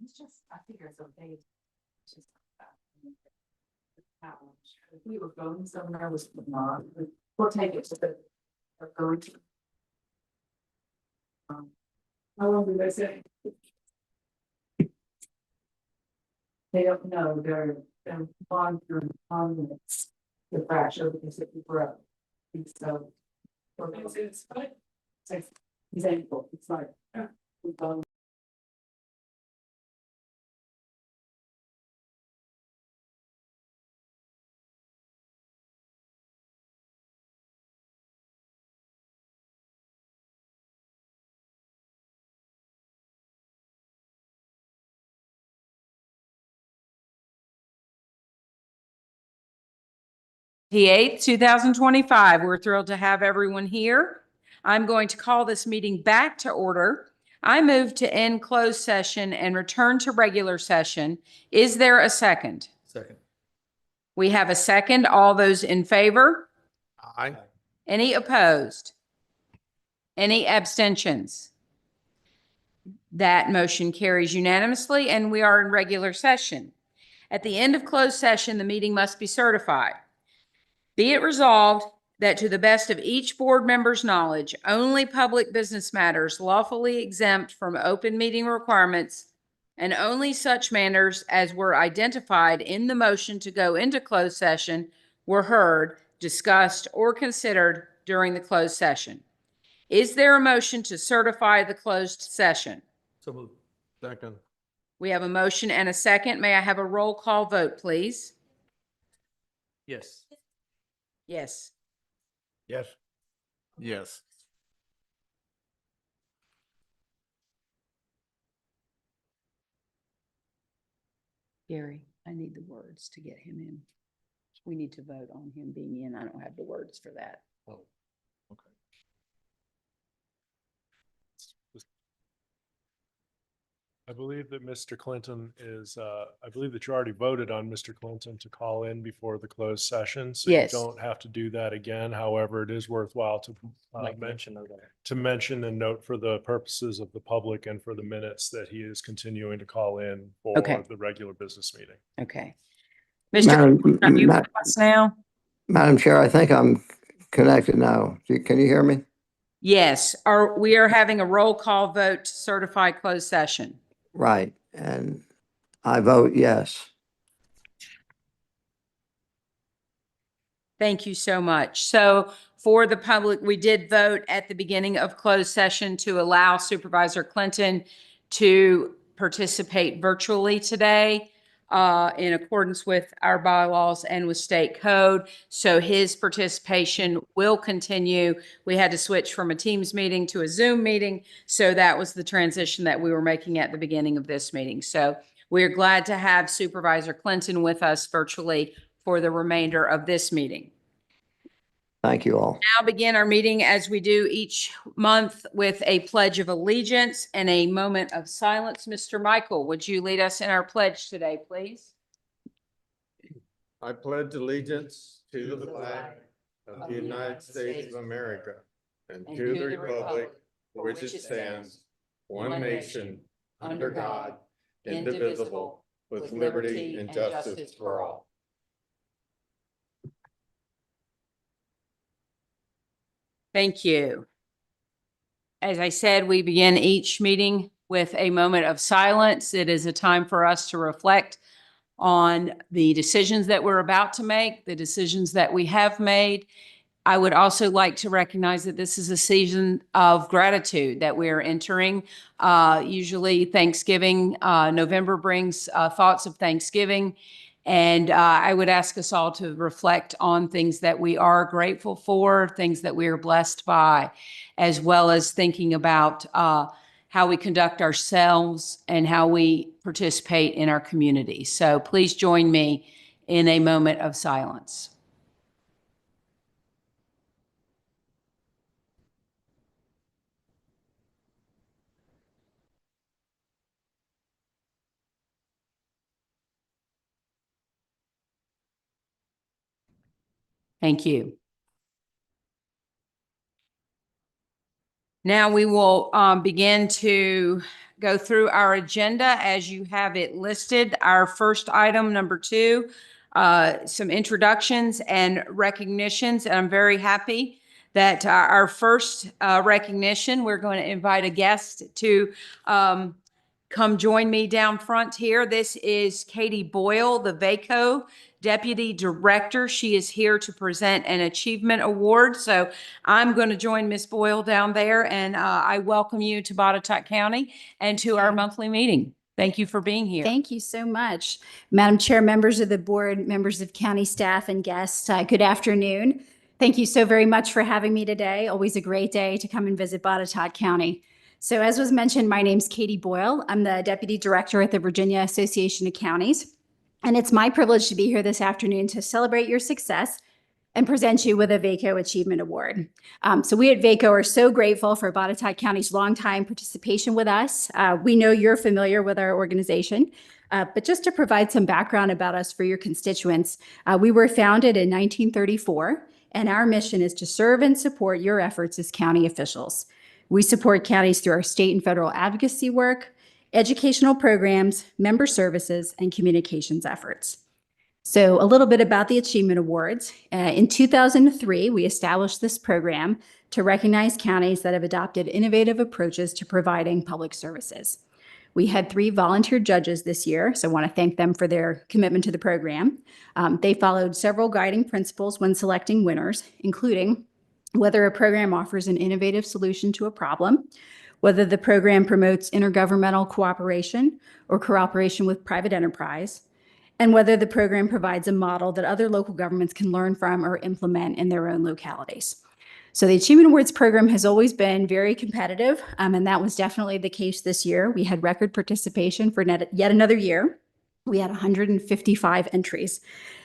It's just, I figure it's okay. It's just if we were going somewhere, was not, we'll take it to the. Going to. How long do they say? They don't know, they're monitoring comments, the fracture because it grow. And so. It's fine. It's example, it's like, we've gone. The 8th, 2025. We're thrilled to have everyone here. I'm going to call this meeting back to order. I move to end closed session and return to regular session. Is there a second? Second. We have a second. All those in favor? Aye. Any opposed? Any abstentions? That motion carries unanimously, and we are in regular session. At the end of closed session, the meeting must be certified. Be it resolved that to the best of each board member's knowledge, only public business matters lawfully exempt from open meeting requirements and only such matters as were identified in the motion to go into closed session were heard, discussed, or considered during the closed session. Is there a motion to certify the closed session? So moved. Second. We have a motion and a second. May I have a roll call vote, please? Yes. Yes. Yes. Yes. Gary, I need the words to get him in. We need to vote on him being in. I don't have the words for that. Oh, okay. I believe that Mr. Clinton is, I believe that you already voted on Mr. Clinton to call in before the closed session. So Yes. you don't have to do that again. However, it is worthwhile to mention and note for the purposes of the public and for the minutes that he is continuing to call in for Okay. the regular business meeting. Okay. Mr. Clinton, are you with us now? Madam Chair, I think I'm connected now. Can you hear me? Yes. We are having a roll call vote to certify closed session. Right, and I vote yes. Thank you so much. So for the public, we did vote at the beginning of closed session to allow Supervisor Clinton to participate virtually today in accordance with our bylaws and with state code. So his participation will continue. We had to switch from a Teams meeting to a Zoom meeting. So that was the transition that we were making at the beginning of this meeting. So we're glad to have Supervisor Clinton with us virtually for the remainder of this meeting. Thank you all. Now begin our meeting as we do each month with a pledge of allegiance and a moment of silence. Mr. Michael, would you lead us in our pledge today, please? I pledge allegiance to the flag of the United States of America and to the republic for which it stands, one nation, under God, indivisible, with liberty and justice for all. Thank you. As I said, we begin each meeting with a moment of silence. It is a time for us to reflect on the decisions that we're about to make, the decisions that we have made. I would also like to recognize that this is a season of gratitude that we're entering. Usually Thanksgiving, November brings thoughts of Thanksgiving. And I would ask us all to reflect on things that we are grateful for, things that we are blessed by, as well as thinking about how we conduct ourselves and how we participate in our community. So please join me in a moment of silence. Thank you. Now we will begin to go through our agenda as you have it listed. Our first item, number 2, some introductions and recognitions. And I'm very happy that our first recognition, we're going to invite a guest to come join me down front here. This is Katie Boyle, the BoCo Deputy Director. She is here to present an achievement award. So I'm going to join Miss Boyle down there, and I welcome you to Botetourt County and to our monthly meeting. Thank you for being here. Thank you so much. Madam Chair, members of the board, members of county staff and guests, good afternoon. Thank you so very much for having me today. Always a great day to come and visit Botetourt County. So as was mentioned, my name's Katie Boyle. I'm the Deputy Director at the Virginia Association of Counties. And it's my privilege to be here this afternoon to celebrate your success and present you with a BoCo Achievement Award. So we at BoCo are so grateful for Botetourt County's longtime participation with us. We know you're familiar with our organization, but just to provide some background about us for your constituents, we were founded in 1934, and our mission is to serve and support your efforts as county officials. We support counties through our state and federal advocacy work, educational programs, member services, and communications efforts. So a little bit about the Achievement Awards. In 2003, we established this program to recognize counties that have adopted innovative approaches to providing public services. We had 3 volunteer judges this year, so I want to thank them for their commitment to the program. They followed several guiding principles when selecting winners, including whether a program offers an innovative solution to a problem, whether the program promotes intergovernmental cooperation or cooperation with private enterprise, and whether the program provides a model that other local governments can learn from or implement in their own localities. So the Achievement Awards program has always been very competitive, and that was definitely the case this year. We had record participation for yet another year. We had 155 entries.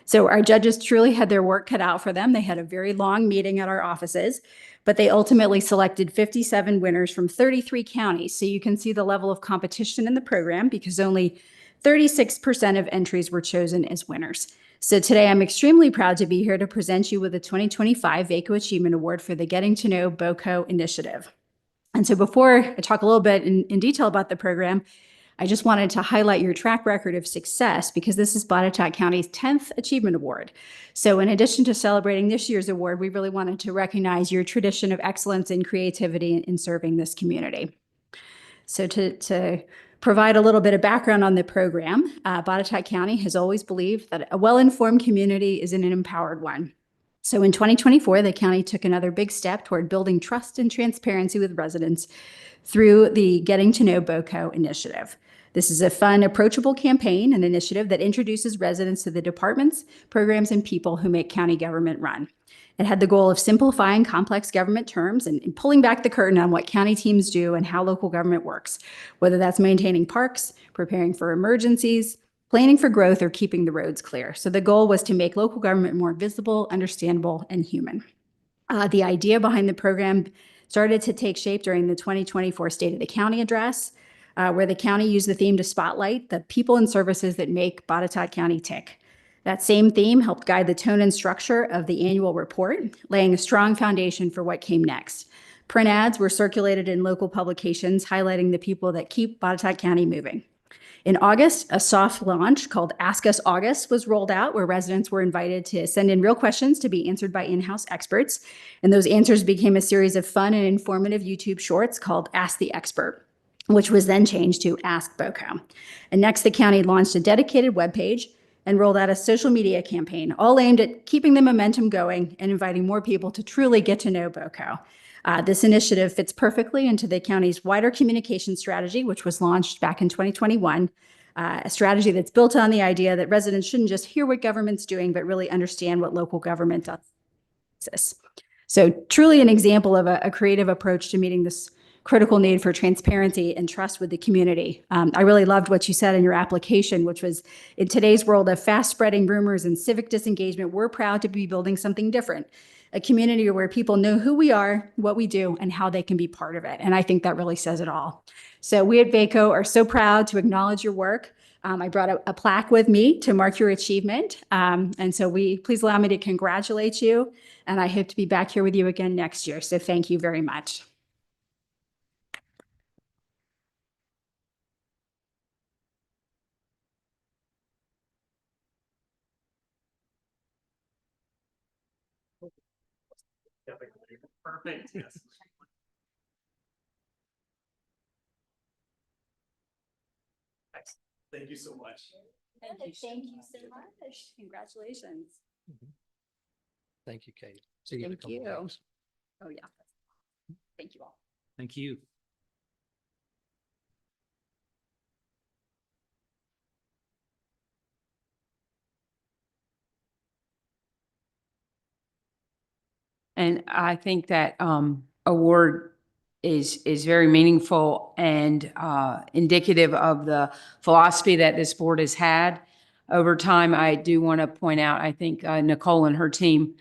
So our judges truly had their work cut out for them. They had a very long meeting at our offices, but they ultimately selected 57 winners from 33 counties. So you can see the level of competition in the program because only 36% of entries were chosen as winners. So today I'm extremely proud to be here to present you with the 2025 BoCo Achievement Award for the Getting to Know BoCo initiative. And so before I talk a little bit in detail about the program, I just wanted to highlight your track record of success because this is Botetourt County's 10th Achievement Award. So in addition to celebrating this year's award, we really wanted to recognize your tradition of excellence and creativity in serving this community. So to provide a little bit of background on the program, Botetourt County has always believed that a well-informed community is an empowered one. So in 2024, the county took another big step toward building trust and transparency with residents through the Getting to Know BoCo initiative. This is a fun, approachable campaign and initiative that introduces residents to the departments, programs, and people who make county government run. It had the goal of simplifying complex government terms and pulling back the curtain on what county teams do and how local government works, whether that's maintaining parks, preparing for emergencies, planning for growth, or keeping the roads clear. So the goal was to make local government more visible, understandable, and human. The idea behind the program started to take shape during the 2024 State of the County address, where the county used the theme to spotlight the people and services that make Botetourt County tick. That same theme helped guide the tone and structure of the annual report, laying a strong foundation for what came next. Print ads were circulated in local publications highlighting the people that keep Botetourt County moving. In August, a soft launch called Ask Us August was rolled out, where residents were invited to send in real questions to be answered by in-house experts. And those answers became a series of fun and informative YouTube shorts called Ask the Expert, which was then changed to Ask BoCo. And next, the county launched a dedicated webpage and rolled out a social media campaign, all aimed at keeping the momentum going and inviting more people to truly get to know BoCo. This initiative fits perfectly into the county's wider communication strategy, which was launched back in 2021, a strategy that's built on the idea that residents shouldn't just hear what government's doing, but really understand what local government does. So truly an example of a creative approach to meeting this critical need for transparency and trust with the community. I really loved what you said in your application, which was, in today's world of fast spreading rumors and civic disengagement, we're proud to be building something different, a community where people know who we are, what we do, and how they can be part of it. And I think that really says it all. So we at BoCo are so proud to acknowledge your work. I brought a plaque with me to mark your achievement. And so please allow me to congratulate you. And I hope to be back here with you again next year. So thank you very much. Perfect. Yes. Thank you so much. Thank you so much. Congratulations. Thank you, Kate. See you in a Thank couple of you. weeks. Oh, yeah. Thank you all. Thank you. And I think that award is very meaningful and indicative of the philosophy that this board has had over time. I do want to point out, I think Nicole and her team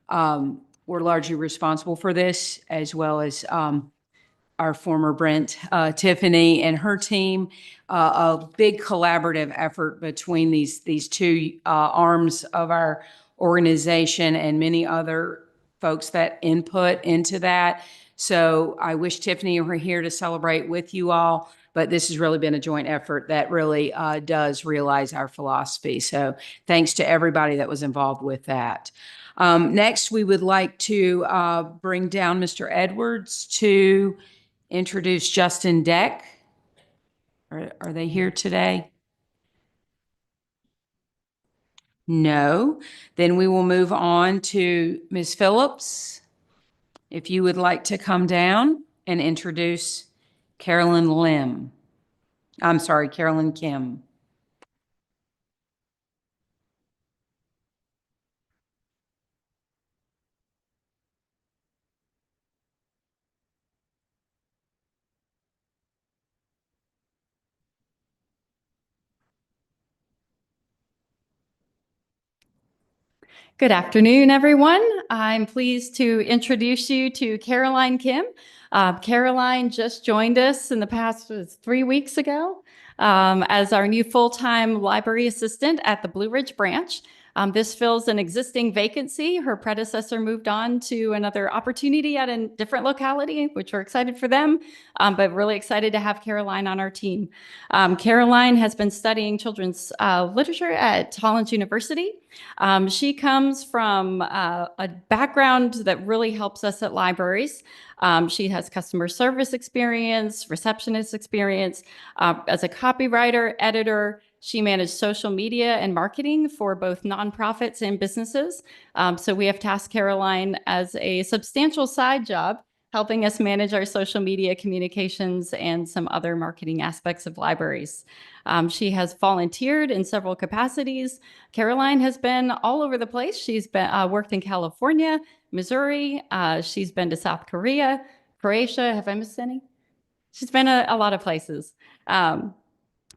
were largely responsible for this, as well as our former Brent, Tiffany and her team. A big collaborative effort between these two arms of our organization and many other folks that input into that. So I wish Tiffany were here to celebrate with you all, but this has really been a joint effort that really does realize our philosophy. So thanks to everybody that was involved with that. Next, we would like to bring down Mr. Edwards to introduce Justin Deck. Are they here today? No. Then we will move on to Ms. Phillips. If you would like to come down and introduce Carolyn Lim. I'm sorry, Carolyn Kim. Good afternoon, everyone. I'm pleased to introduce you to Caroline Kim. Caroline just joined us in the past 3 weeks ago as our new full-time library assistant at the Blue Ridge branch. This fills an existing vacancy. Her predecessor moved on to another opportunity at a different locality, which we're excited for them, but really excited to have Caroline on our team. Caroline has been studying children's literature at Hollins University. She comes from a background that really helps us at libraries. She has customer service experience, receptionist experience. As a copywriter, editor, she managed social media and marketing for both nonprofits and businesses. So we have tasked Caroline as a substantial side job, helping us manage our social media communications and some other marketing aspects of libraries. She has volunteered in several capacities. Caroline has been all over the place. She's been worked in California, Missouri. She's been to South Korea, Croatia. Have I missed any? She's been a lot of places.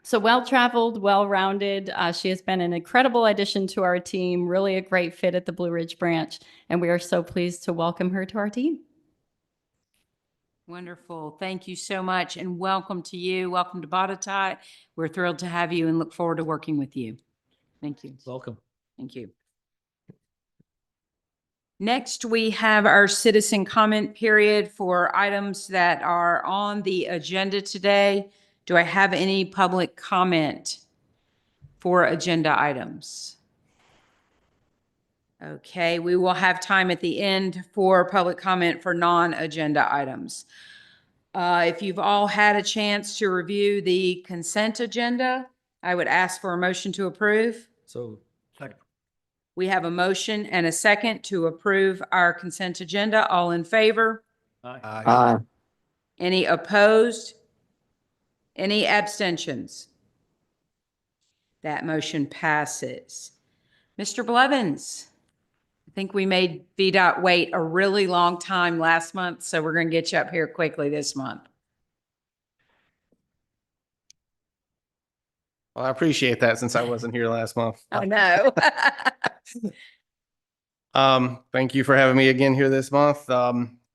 So well-traveled, well-rounded. She has been an incredible addition to our team, really a great fit at the Blue Ridge branch, and we are so pleased to welcome her to our team. Wonderful. Thank you so much, and welcome to you. Welcome to Botetourt. We're thrilled to have you and look forward to working with you. Thank you. Welcome. Thank you. Next, we have our citizen comment period for items that are on the agenda today. Do I have any public comment for agenda items? Okay, we will have time at the end for public comment for non-agenda items. If you've all had a chance to review the consent agenda, I would ask for a motion to approve. So, second. We have a motion and a second to approve our consent agenda. All in favor? Aye. Any opposed? Any abstentions? That motion passes. Mr. Blevins, I think we made VDOT wait a really long time last month, so we're going to get you up here quickly this month. Well, I appreciate that since I wasn't here last month. I know. Thank you for having me again here this month.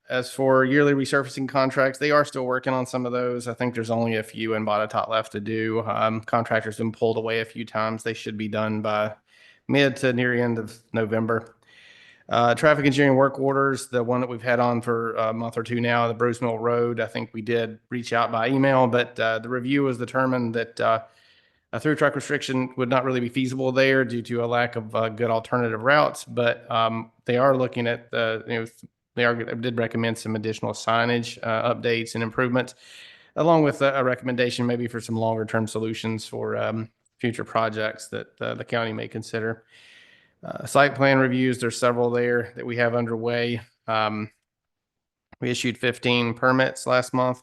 As for yearly resurfacing contracts, they are still working on some of those. I think there's only a few in Botetourt left to do. Contractors been pulled away a few times. They should be done by mid to near end of November. Traffic engineering work orders, the one that we've had on for a month or two now, the Bruce Mill Road, I think we did reach out by email, but the review was determined that a through truck restriction would not really be feasible there due to a lack of good alternative routes, but they are looking at did recommend some additional signage updates and improvements, along with a recommendation maybe for some longer term solutions for future projects that the county may consider. Site plan reviews, there's several there that we have underway. We issued 15 permits last month.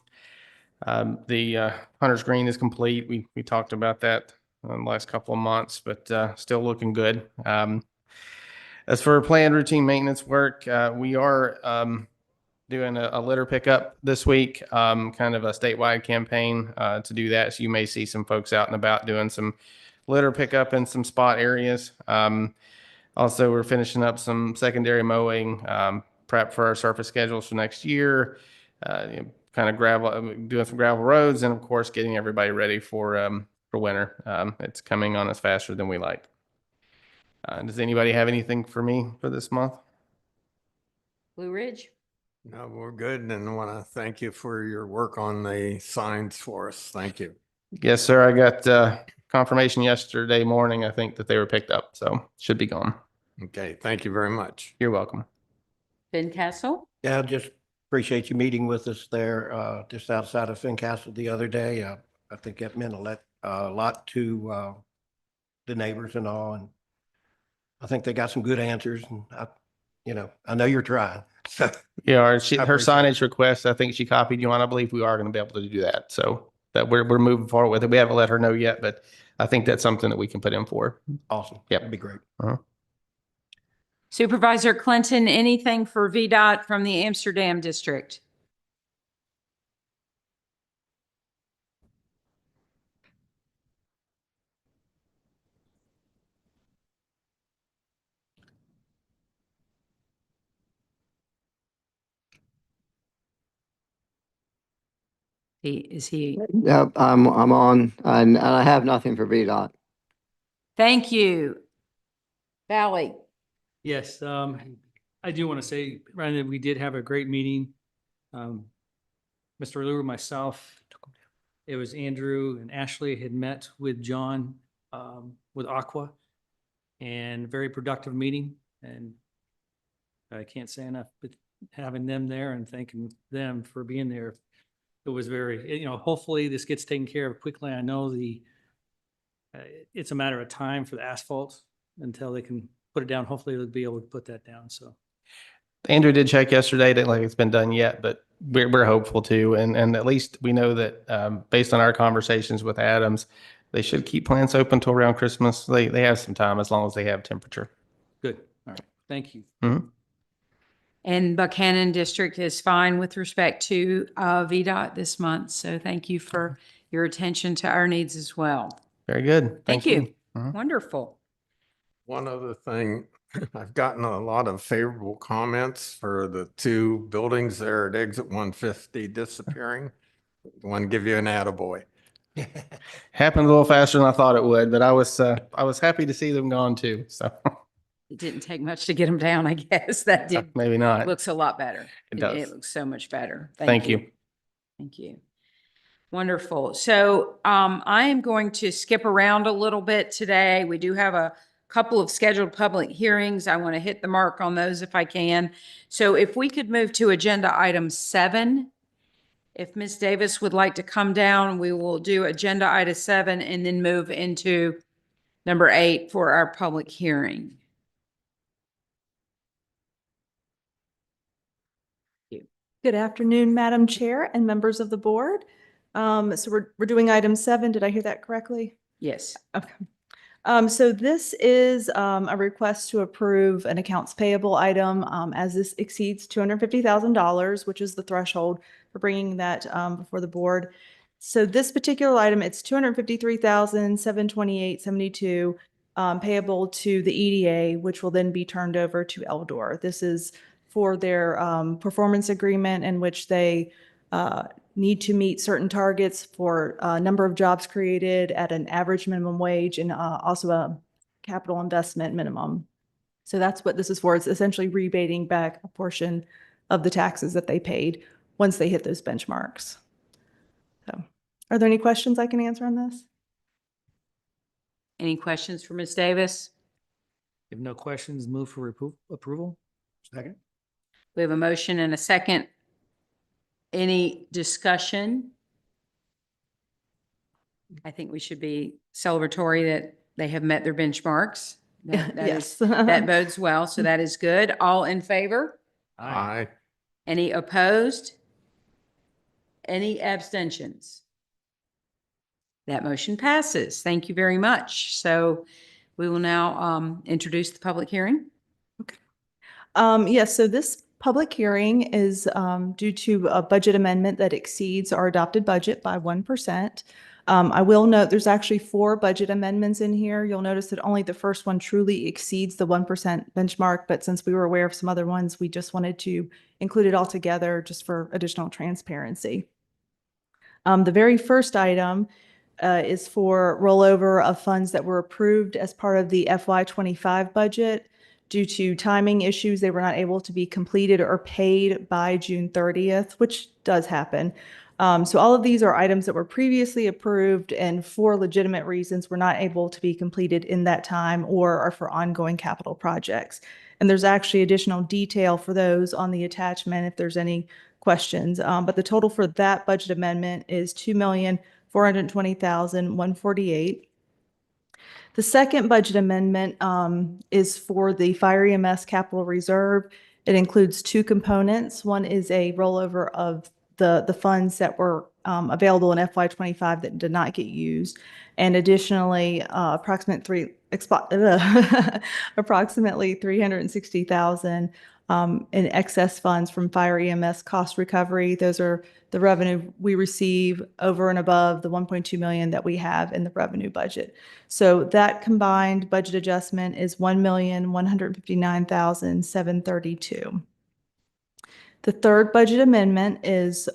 The Hunter's Green is complete. We talked about that in the last couple of months, but still looking good. As for planned routine maintenance work, we are doing a litter pickup this week, kind of a statewide campaign to do that. So you may see some folks out and about doing some litter pickup in some spot areas. Also, we're finishing up some secondary mowing, prep for our surface schedules for next year, kind of doing some gravel roads, and of course, getting everybody ready for winter. It's coming on us faster than we like. Does anybody have anything for me for this month? Blue Ridge? No, we're good, and I want to thank you for your work on the signs for us. Thank you. Yes, sir. I got confirmation yesterday morning, I think, that they were picked up, so should be gone. Okay, thank you very much. You're welcome. Fincastle? Yeah, just appreciate you meeting with us there, just outside of Fincastle the other day. I think that meant a lot to the neighbors and all, and I think they got some good answers, and I know you're trying. So Yeah, her appreciate signage request, I think she copied you on. I believe we are going to be able to do that. So that we're moving forward with it. We haven't let her know yet, but I think that's something that we can put in for. awesome. Yep. That'd be great. Supervisor Clinton, anything for VDOT from the Amsterdam district? Is he? Yep, I'm on, and I have nothing for VDOT. Thank you. Valley? Yes, I do want to say, Brandon, we did have a great meeting. Mr. Lou, myself, it was Andrew and Ashley had met with John, with Aqua, and very productive meeting. And I can't say enough, but having them there and thanking them for being there, it was very, hopefully this gets taken care of quickly. I know it's a matter of time for the asphalt until they can put it down. Hopefully they'll be able to put that down. So Andrew did check yesterday. Didn't like it's been done yet, but we're hopeful too. And at least we know that based on our conversations with Adams, they should keep plants open till around Christmas. They have some time as long as they have temperature. good. All right. Thank you. Mhm. And Buchanan District is fine with respect to VDOT this month. So thank you for your attention to our needs as well. Very good. Thank you. Mhm. Wonderful. One other thing, I've gotten a lot of favorable comments for the two buildings there at exit 150 disappearing. I want to give you an attaboy. Happened a little faster than I thought it would, but I was happy to see them gone too. So It didn't take much to get them down, I guess. That did. maybe not. Looks a lot better. It does. It looks so much better. Thank you. Thank you. Wonderful. So I am going to skip around a little bit today. We do have a couple of scheduled public hearings. I want to hit the mark on those if I can. So if we could move to agenda item 7, if Ms. Davis would like to come down, we will do agenda item 7 and then move into number 8 for our public hearing. Good afternoon, Madam Chair and members of the board. So we're doing item 7. Did I hear that correctly? Yes. Okay. So this is a request to approve an accounts payable item as this exceeds $250,000, which is the threshold for bringing that before the board. So this particular item, it's $253,728.72 payable to the EDA, which will then be turned over to Eldor. This is for their performance agreement in which they need to meet certain targets for number of jobs created at an average minimum wage and also a capital investment minimum. So that's what this is for. It's essentially rebating back a portion of the taxes that they paid once they hit those benchmarks. So are there any questions I can answer on this? Any questions for Ms. Davis? If no questions, move for approval. Second. We have a motion and a second. Any discussion? I think we should be celebratory that they have met their benchmarks. Yes. That bodes well, so that is good. All in favor? Aye. Any opposed? Any abstentions? That motion passes. Thank you very much. So we will now introduce the public hearing. Yes, so this public hearing is due to a budget amendment that exceeds our adopted budget by 1%. I will note there's actually 4 budget amendments in here. You'll notice that only the first one truly exceeds the 1% benchmark, but since we were aware of some other ones, we just wanted to include it all together just for additional transparency. The very first item is for rollover of funds that were approved as part of the FY25 budget. Due to timing issues, they were not able to be completed or paid by June 30th, which does happen. So all of these are items that were previously approved and for legitimate reasons were not able to be completed in that time or are for ongoing capital projects. And there's actually additional detail for those on the attachment if there's any questions. But the total for that budget amendment is $2,420,148. The second budget amendment is for the Fire EMS Capital Reserve. It includes 2 components. One is a rollover of the funds that were available in FY25 that did not get used, and additionally, approximately $360,000 in excess funds from Fire EMS cost recovery. Those are the revenue we receive over and above the $1.2 million that we have in the revenue budget. So that combined budget adjustment is $1,159,732. The third budget amendment is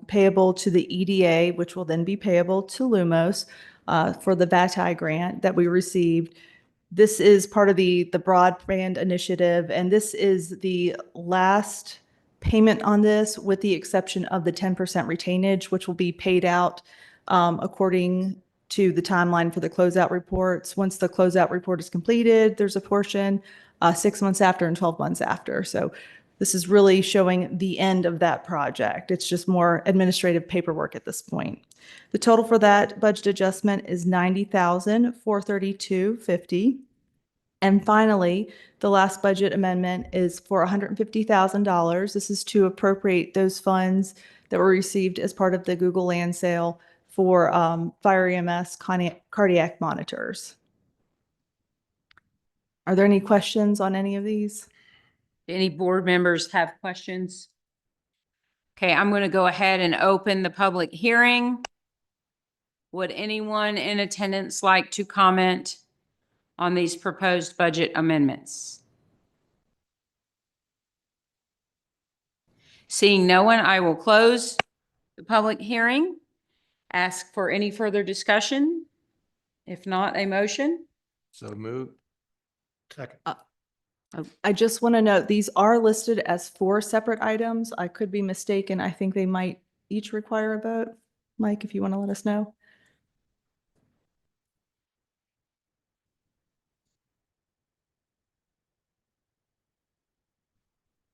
payable to the EDA, which will then be payable to Lumos for the VATI grant that we received. This is part of the broadband initiative, and this is the last payment on this with the exception of the 10% retainage, which will be paid out according to the timeline for the closeout reports. Once the closeout report is completed, there's a portion 6 months after and 12 months after. So this is really showing the end of that project. It's just more administrative paperwork at this point. The total for that budget adjustment is $90,432.50. And finally, the last budget amendment is for $150,000. This is to appropriate those funds that were received as part of the Google land sale for Fire EMS cardiac monitors. Are there any questions on any of these? Any board members have questions? Okay, I'm going to go ahead and open the public hearing. Would anyone in attendance like to comment on these proposed budget amendments? Seeing no one, I will close the public hearing. Ask for any further discussion. If not, a motion. So moved. Second. I just want to note, these are listed as 4 separate items. I could be mistaken. I think they might each require a vote. Mike, if you want to let us know.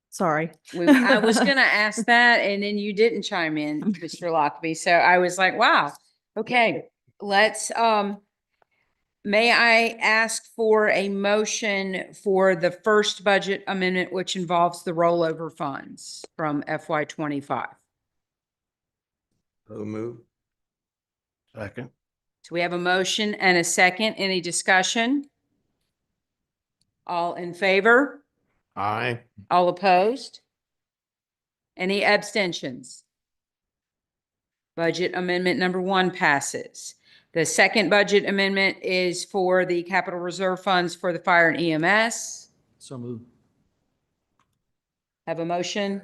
Sorry. I was going to ask that, and then you didn't chime in, Mr. Lockaby. So I was like, wow. Okay, let's, may I ask for a motion for the first budget amendment, which involves the rollover funds from FY25? So moved. Second. So we have a motion and a second. Any discussion? All in favor? Aye. All opposed? Any abstentions? Budget amendment number 1 passes. The second budget amendment is for the capital reserve funds for the fire and EMS. So moved. Have a motion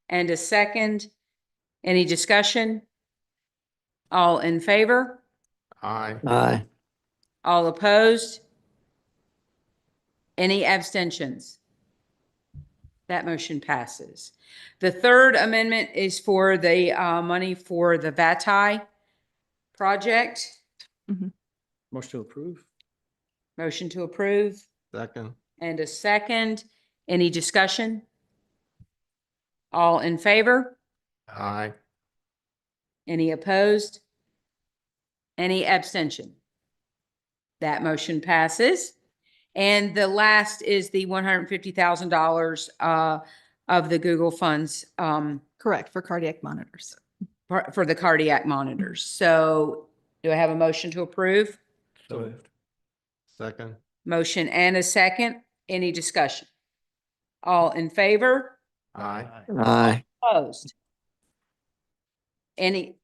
and a second. Any discussion? All in favor? Aye. Aye. All opposed? Any abstentions? That motion passes. The third amendment is for the money for the VATI project. Motion to approve. Motion to approve Second. and a second. Any discussion? All in favor? Aye. Any opposed? Any abstention? That motion passes. And the last is the $150,000 of the Google funds Correct, for cardiac monitors. for the cardiac monitors. So do I have a motion to approve? So moved. Second. Motion and a second. Any discussion? All in favor? Aye. Aye. Opposed? Any?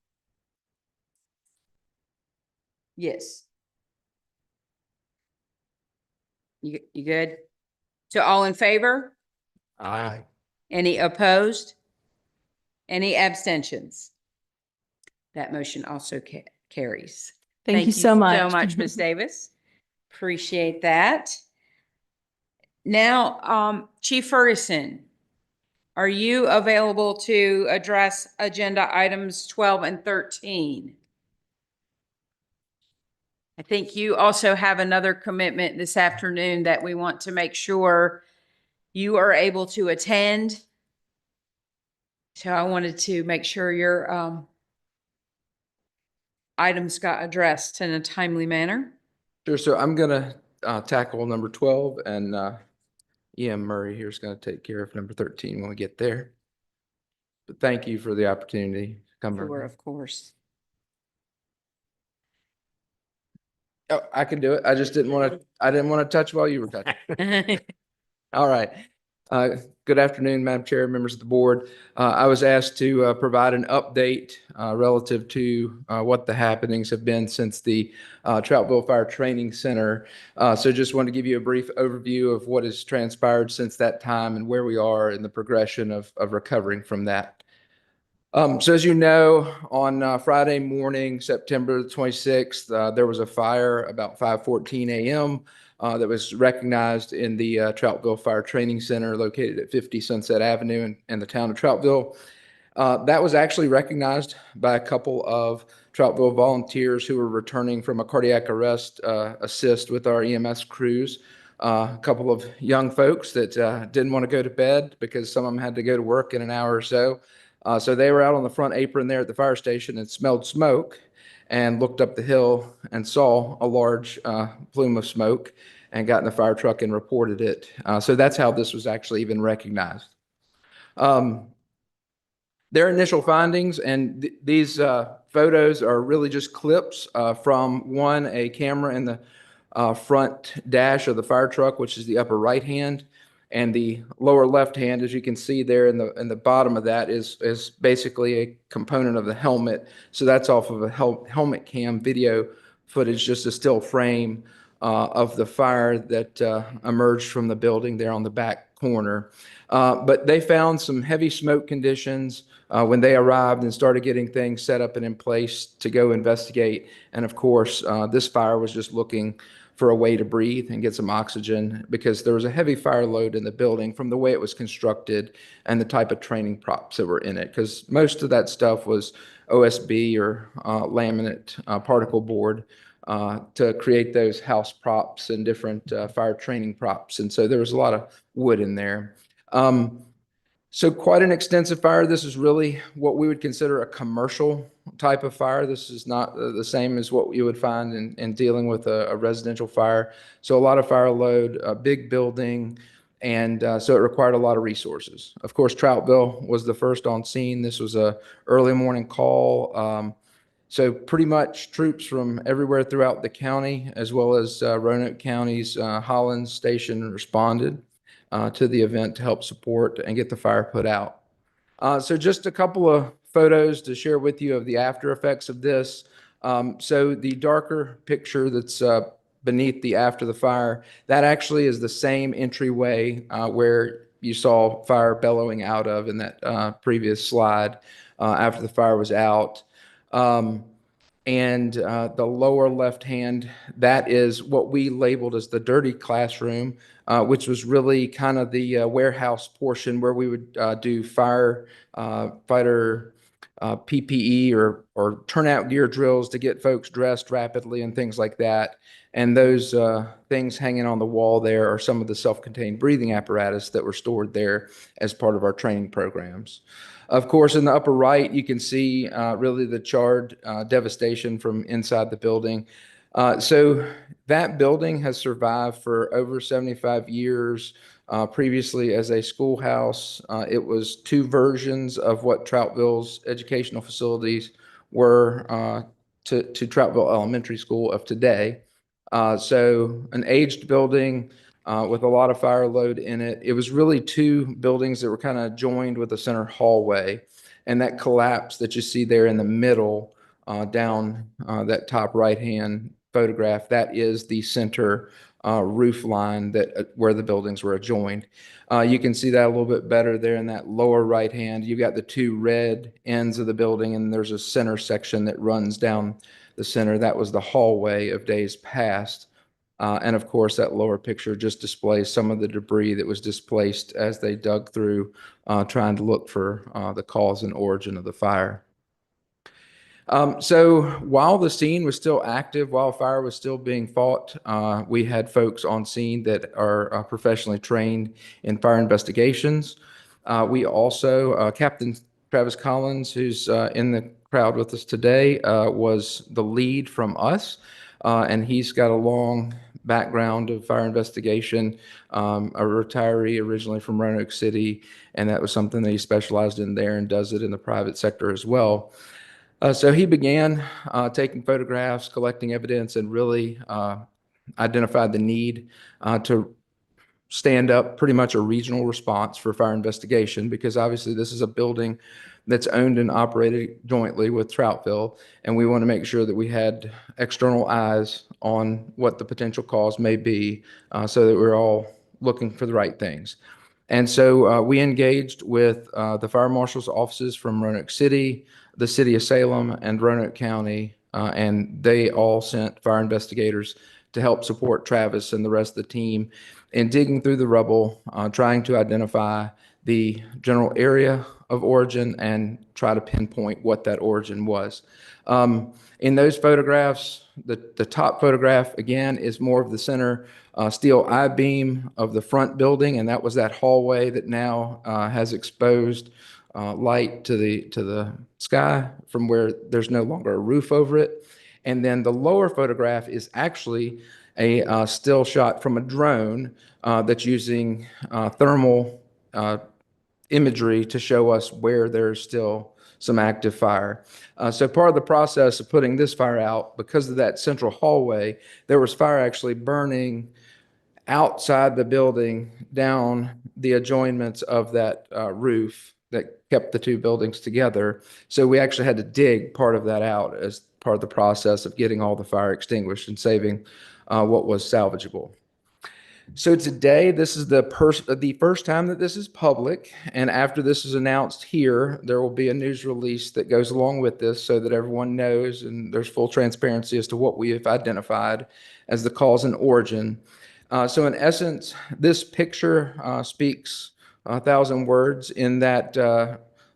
Yes. You good? So all in favor? Aye. Any opposed? Any abstentions? That motion also carries. Thank you so much. So much, Ms. Davis. Appreciate that. Now, Chief Ferguson, are you available to address agenda items 12 and 13? I think you also have another commitment this afternoon that we want to make sure you are able to attend. So I wanted to make sure your items got addressed in a timely manner. Sure. So I'm gonna tackle number 12, and E.M. Murray here is gonna take care of number 13 when we get there. But thank you for the opportunity to come. Sure, of course. Oh, I can do it. I just didn't want to touch while you were touching. All right. Good afternoon, Madam Chair, members of the board. I was asked to provide an update relative to what the happenings have been since the Troutville Fire Training Center. So just want to give you a brief overview of what has transpired since that time and where we are in the progression of recovering from that. So as you know, on Friday morning, September the 26th, there was a fire about 5:14 a.m. That was recognized in the Troutville Fire Training Center located at 50 Sunset Avenue in the town of Troutville. That was actually recognized by a couple of Troutville volunteers who were returning from a cardiac arrest assist with our EMS crews. A couple of young folks that didn't want to go to bed because some of them had to go to work in an hour or so. So they were out on the front apron there at the fire station and smelled smoke and looked up the hill and saw a large plume of smoke and got in the fire truck and reported it. So that's how this was actually even recognized. Their initial findings, and these photos are really just clips from a camera in the front dash of the fire truck, which is the upper right hand. And the lower left hand, as you can see there in the bottom of that, is basically a component of the helmet. So that's off of a helmet cam video footage, just a still frame of the fire that emerged from the building there on the back corner. But they found some heavy smoke conditions when they arrived and started getting things set up and in place to go investigate. And of course, this fire was just looking for a way to breathe and get some oxygen because there was a heavy fire load in the building from the way it was constructed and the type of training props that were in it. Because most of that stuff was OSB or laminate particle board to create those house props and different fire training props. And so there was a lot of wood in there. So quite an extensive fire. This is really what we would consider a commercial type of fire. This is not the same as what you would find in dealing with a residential fire. So a lot of fire load, a big building, and so it required a lot of resources. Of course, Troutville was the first on scene. This was a early morning call. So pretty much troops from everywhere throughout the county, as well as Roanoke County's Hollins Station responded to the event to help support and get the fire put out. So just a couple of photos to share with you of the after effects of this. So the darker picture that's beneath the after the fire, that actually is the same entryway where you saw fire bellowing out of in that previous slide after the fire was out. And the lower left hand, that is what we labeled as the dirty classroom, which was really kind of the warehouse portion where we would do fighter PPE or turnout gear drills to get folks dressed rapidly and things like that. And those things hanging on the wall there are some of the self-contained breathing apparatus that were stored there as part of our training programs. Of course, in the upper right, you can see really the charred devastation from inside the building. So that building has survived for over 75 years. Previously as a schoolhouse, it was two versions of what Troutville's educational facilities were to Troutville Elementary School of today. So an aged building with a lot of fire load in it. It was really two buildings that were kind of joined with a center hallway. And that collapse that you see there in the middle down that top right-hand photograph, that is the center roof line that where the buildings were adjoined. You can see that a little bit better there in that lower right hand. You've got the two red ends of the building, and there's a center section that runs down the center. That was the hallway of days past. And of course, that lower picture just displays some of the debris that was displaced as they dug through trying to look for the cause and origin of the fire. So while the scene was still active, while fire was still being fought, we had folks on scene that are professionally trained in fire investigations. We also, Captain Travis Collins, who's in the crowd with us today, was the lead from us, and he's got a long background of fire investigation, a retiree originally from Roanoke City, and that was something that he specialized in there and does it in the private sector as well. So he began taking photographs, collecting evidence, and really identified the need to stand up pretty much a regional response for fire investigation, because obviously this is a building that's owned and operated jointly with Troutville, and we want to make sure that we had external eyes on what the potential cause may be so that we're all looking for the right things. And so we engaged with the fire marshal's offices from Roanoke City, the city of Salem, and Roanoke County, and they all sent fire investigators to help support Travis and the rest of the team in digging through the rubble, trying to identify the general area of origin and try to pinpoint what that origin was. In those photographs, the top photograph, again, is more of the center steel I-beam of the front building, and that was that hallway that now has exposed light to the sky from where there's no longer a roof over it. And then the lower photograph is actually a still shot from a drone that's using thermal imagery to show us where there's still some active fire. So part of the process of putting this fire out, because of that central hallway, there was fire actually burning outside the building down the adjoinments of that roof that kept the two buildings together. So we actually had to dig part of that out as part of the process of getting all the fire extinguished and saving what was salvageable. So today, this is the first time that this is public, and after this is announced here, there will be a news release that goes along with this so that everyone knows and there's full transparency as to what we have identified as the cause and origin. So in essence, this picture speaks 1,000 words in that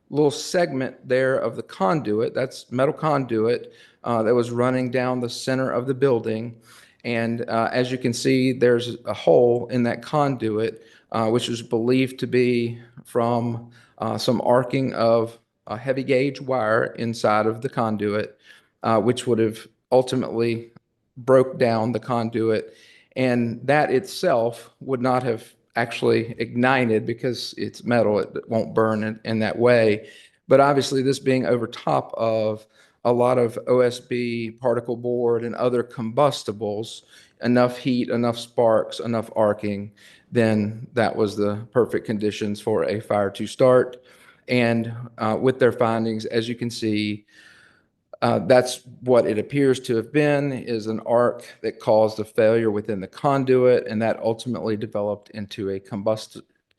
little segment there of the conduit. That's metal conduit that was running down the center of the building. And as you can see, there's a hole in that conduit, which was believed to be from some arcing of a heavy gauge wire inside of the conduit, which would have ultimately broke down the conduit. And that itself would not have actually ignited because it's metal, it won't burn in that way. But obviously this being over top of a lot of OSB, particle board, and other combustibles, enough heat, enough sparks, enough arcing, then that was the perfect conditions for a fire to start. And with their findings, as you can see, that's what it appears to have been, is an arc that caused a failure within the conduit, and that ultimately developed into a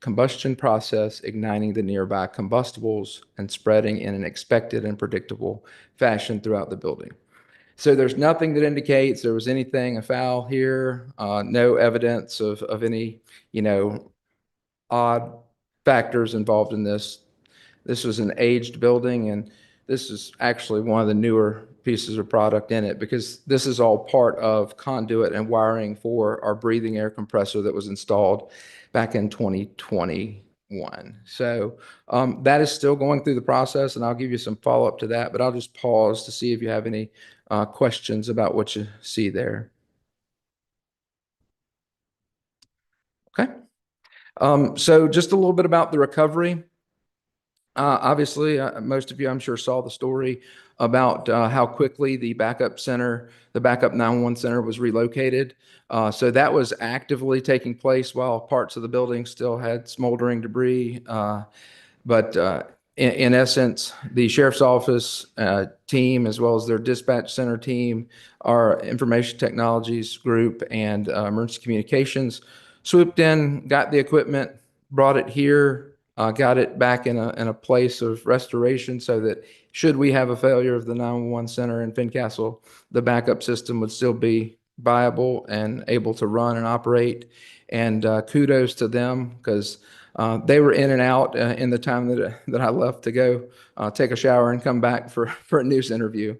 combustion process, igniting the nearby combustibles and spreading in an expected and predictable fashion throughout the building. So there's nothing that indicates there was anything afoul here, no evidence of any, odd factors involved in this. This was an aged building, and this is actually one of the newer pieces of product in it because this is all part of conduit and wiring for our breathing air compressor that was installed back in 2021. So that is still going through the process, and I'll give you some follow-up to that, but I'll just pause to see if you have any questions about what you see there. Okay. So just a little bit about the recovery. Obviously, most of you, I'm sure, saw the story about how quickly the backup 911 center was relocated. So that was actively taking place while parts of the building still had smoldering debris. But in essence, the sheriff's office team, as well as their dispatch center team, our information technologies group, and emergency communications swooped in, got the equipment, brought it here, got it back in a place of restoration so that should we have a failure of the 911 center in Fincastle, the backup system would still be viable and able to run and operate. And kudos to them because they were in and out in the time that I left to go take a shower and come back for a news interview.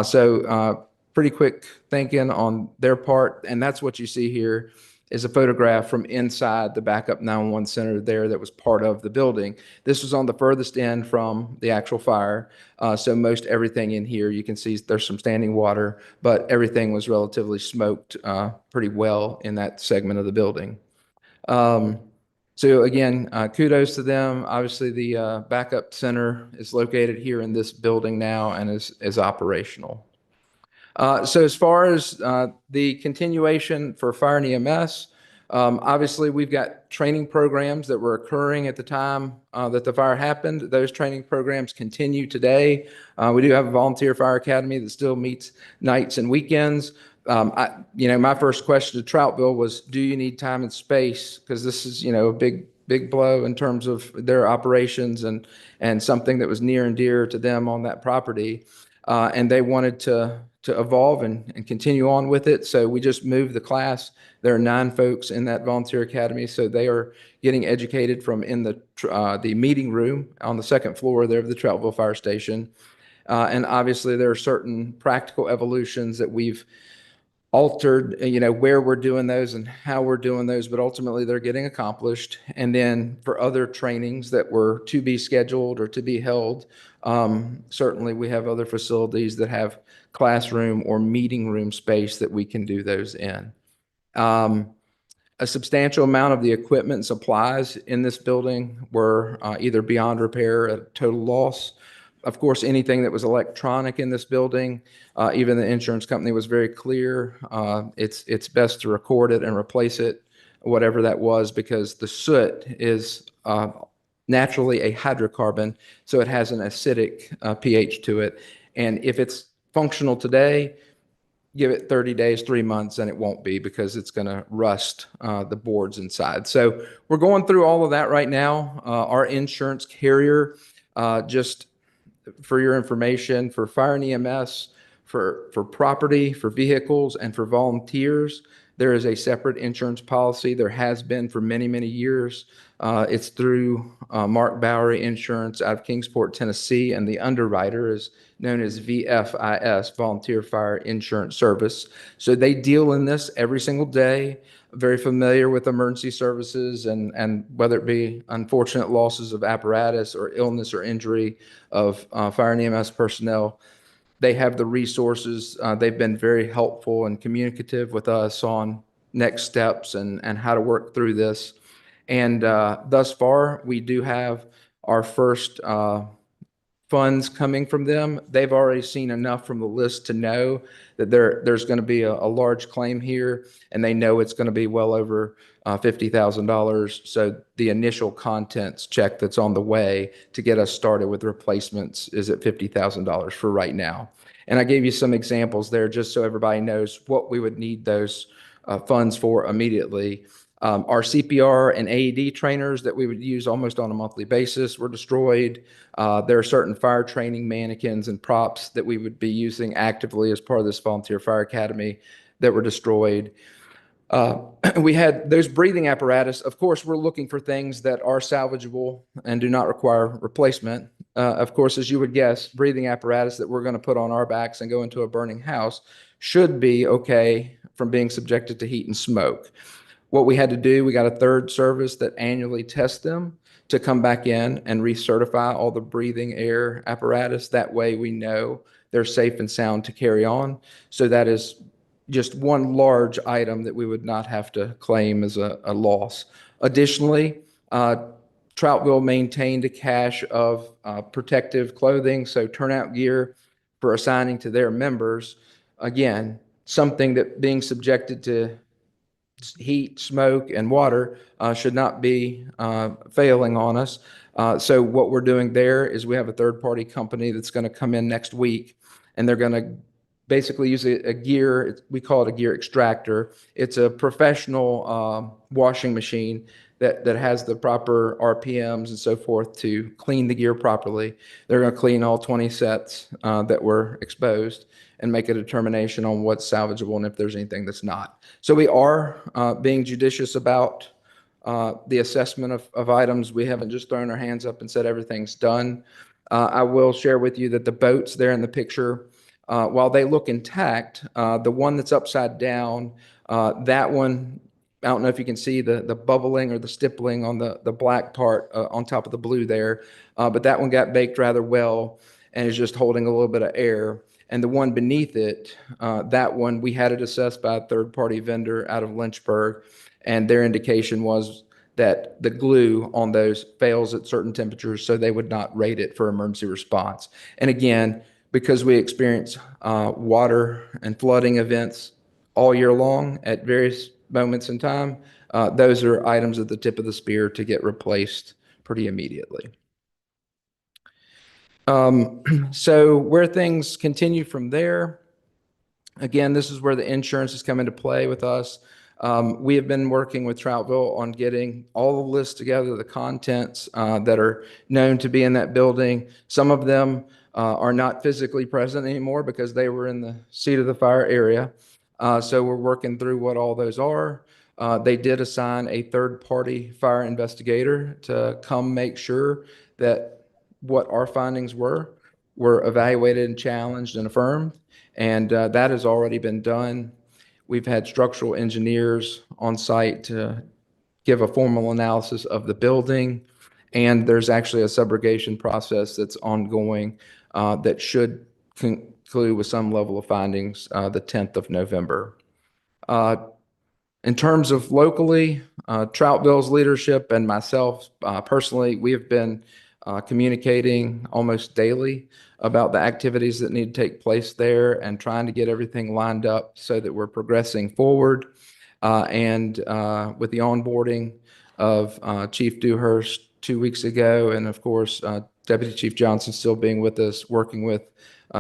So pretty quick thinking on their part. And that's what you see here is a photograph from inside the backup 911 center there that was part of the building. This was on the furthest end from the actual fire. So most everything in here, you can see there's some standing water, but everything was relatively smoked pretty well in that segment of the building. So again, kudos to them. Obviously, the backup center is located here in this building now and is operational. So as far as the continuation for fire and EMS, obviously we've got training programs that were occurring at the time that the fire happened. Those training programs continue today. We do have a volunteer fire academy that still meets nights and weekends. My first question to Troutville was, do you need time and space? Because this is, a big blow in terms of their operations and something that was near and dear to them on that property. And they wanted to evolve and continue on with it. So we just moved the class. There are 9 folks in that volunteer academy. So they are getting educated from in the meeting room on the second floor there of the Troutville Fire Station. And obviously there are certain practical evolutions that we've altered, where we're doing those and how we're doing those, but ultimately they're getting accomplished. And then for other trainings that were to be scheduled or to be held, certainly we have other facilities that have classroom or meeting room space that we can do those in. A substantial amount of the equipment and supplies in this building were either beyond repair at total loss. Of course, anything that was electronic in this building, even the insurance company was very clear. It's best to record it and replace it, whatever that was, because the soot is naturally a hydrocarbon, so it has an acidic pH to it. And if it's functional today, give it 30 days, 3 months, and it won't be because it's going to rust the boards inside. So we're going through all of that right now. Our insurance carrier, just for your information, for fire and EMS, for property, for vehicles, and for volunteers, there is a separate insurance policy. There has been for many, many years. It's through Mark Bowery Insurance out of Kingsport, Tennessee, and the underwriter is known as VFIS, Volunteer Fire Insurance Service. So they deal in this every single day, very familiar with emergency services and whether it be unfortunate losses of apparatus or illness or injury of fire and EMS personnel. They have the resources. They've been very helpful and communicative with us on next steps and how to work through this. And thus far, we do have our first funds coming from them. They've already seen enough from the list to know that there's going to be a large claim here, and they know it's going to be well over $50,000. So the initial contents check that's on the way to get us started with replacements is at $50,000 for right now. And I gave you some examples there just so everybody knows what we would need those funds for immediately. Our CPR and AED trainers that we would use almost on a monthly basis were destroyed. There are certain fire training mannequins and props that we would be using actively as part of this volunteer fire academy that were destroyed. We had those breathing apparatus. Of course, we're looking for things that are salvageable and do not require replacement. of course, as you would guess, breathing apparatus that we're going to put on our backs and go into a burning house should be okay from being subjected to heat and smoke. What we had to do, we got a third service that annually tests them to come back in and recertify all the breathing air apparatus. That way we know they're safe and sound to carry on. So that is just one large item that we would not have to claim as a loss. Additionally, Troutville maintained a cache of protective clothing, so turnout gear for assigning to their members. Again, something that being subjected to heat, smoke, and water should not be failing on us. So what we're doing there is we have a third-party company that's going to come in next week, and they're going to basically use a gear, we call it a gear extractor. It's a professional washing machine that has the proper RPMs and so forth to clean the gear properly. They're going to clean all 20 sets that were exposed and make a determination on what's salvageable and if there's anything that's not. So we are being judicious about the assessment of items. We haven't just thrown our hands up and said everything's done. I will share with you that the boats there in the picture, while they look intact, the one that's upside down, that one, I don't know if you can see the bubbling or the stippling on the black part on top of the blue there, but that one got baked rather well and is just holding a little bit of air. And the one beneath it, that one, we had it assessed by a third-party vendor out of Lynchburg, and their indication was that the glue on those fails at certain temperatures, so they would not rate it for emergency response. And again, because we experience water and flooding events all year long at various moments in time, those are items at the tip of the spear to get replaced pretty immediately. So where things continue from there, again, this is where the insurance has come into play with us. We have been working with Troutville on getting all the lists together, the contents that are known to be in that building. Some of them are not physically present anymore because they were in the seat of the fire area. So we're working through what all those are. They did assign a third-party fire investigator to come make sure that what our findings were evaluated and challenged and affirmed. And that has already been done. We've had structural engineers on site to give a formal analysis of the building. And there's actually a subrogation process that's ongoing that should conclude with some level of findings the 10th of November. In terms of locally, Troutville's leadership and myself personally, we have been communicating almost daily about the activities that need to take place there and trying to get everything lined up so that we're progressing forward. And with the onboarding of Chief Dewhurst 2 weeks ago, and of course, Deputy Chief Johnson still being with us, working with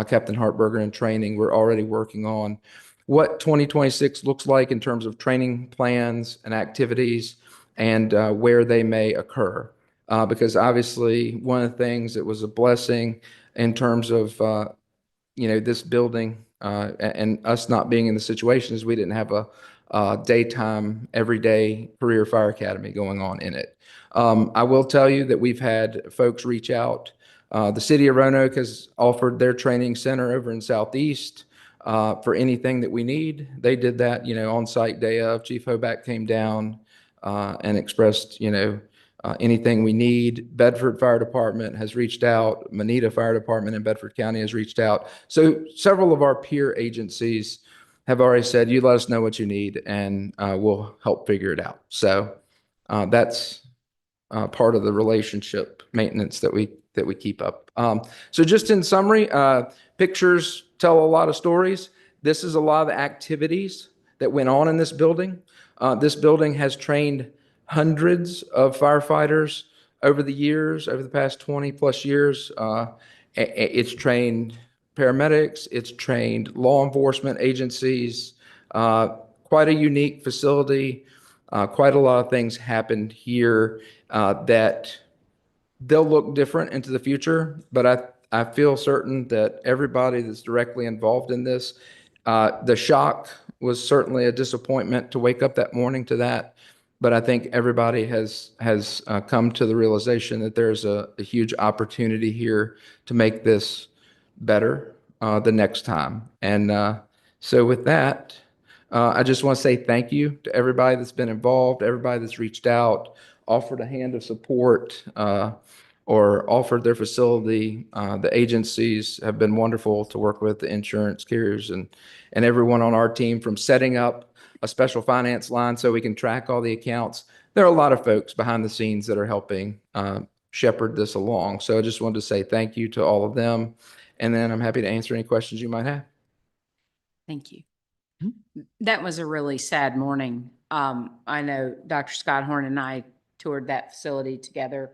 Captain Hartberger in training, we're already working on what 2026 looks like in terms of training plans and activities and where they may occur. Because obviously one of the things that was a blessing in terms of, this building and us not being in the situation is we didn't have a daytime, everyday career fire academy going on in it. I will tell you that we've had folks reach out. The city of Roanoke has offered their training center over in Southeast for anything that we need. They did that, on site day of. Chief Hoback came down and expressed, anything we need. Bedford Fire Department has reached out. Manita Fire Department in Bedford County has reached out. So several of our peer agencies have already said, you let us know what you need and we'll help figure it out. So that's part of the relationship maintenance that we keep up. So just in summary, pictures tell a lot of stories. This is a lot of the activities that went on in this building. This building has trained hundreds of firefighters over the years, over the past 20 plus years. It's trained paramedics, it's trained law enforcement agencies, quite a unique facility. Quite a lot of things happened here that they'll look different into the future, but I feel certain that everybody that's directly involved in this, the shock was certainly a disappointment to wake up that morning to that. But I think everybody has come to the realization that there's a huge opportunity here to make this better the next time. And so with that, I just want to say thank you to everybody that's been involved, everybody that's reached out, offered a hand of support, or offered their facility. The agencies have been wonderful to work with, the insurance carriers and everyone on our team, from setting up a special finance line so we can track all the accounts. There are a lot of folks behind the scenes that are helping shepherd this along. So I just wanted to say thank you to all of them. And then I'm happy to answer any questions you might have. Thank you. That was a really sad morning. I know Dr. Scott Horn and I toured that facility together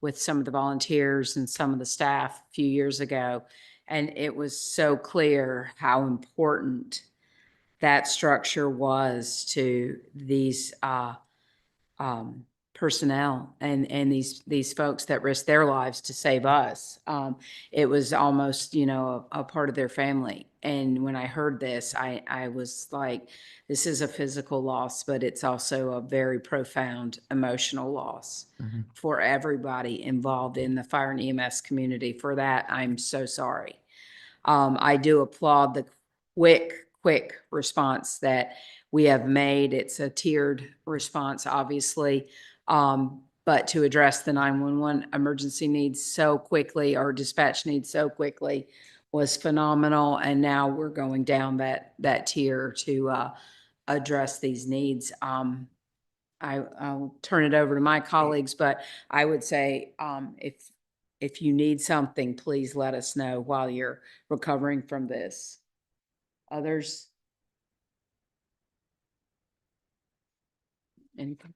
with some of the volunteers and some of the staff a few years ago. And it was so clear how important that structure was to these personnel and these folks that risked their lives to save us. It was almost, a part of their family. And when I heard this, I was like, this is a physical loss, but it's also a very profound emotional loss for everybody involved in the fire and EMS community. For that, I'm so sorry. I do applaud the quick response that we have made. It's a tiered response, obviously. But to address the 911 emergency needs so quickly, or dispatch needs so quickly, was phenomenal. And now we're going down that tier to address these needs. I'll turn it over to my colleagues, but I would say if you need something, please let us know while you're recovering from this. Others? Anything?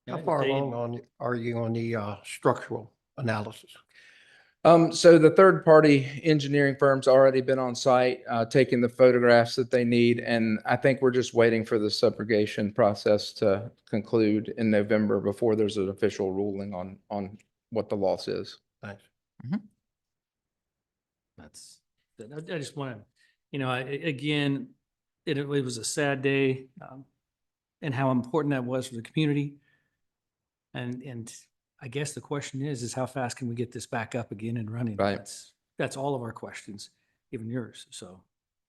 How far along are you on the structural analysis? So the third-party engineering firm's already been on site, taking the photographs that they need. And I think we're just waiting for the subrogation process to conclude in November before there's an official ruling on what the loss is. Thanks. I just want to, again, it was a sad day, and how important that was for the community. And I guess the question is how fast can we get this back up again and running? Right. That's all of our questions, even yours. So.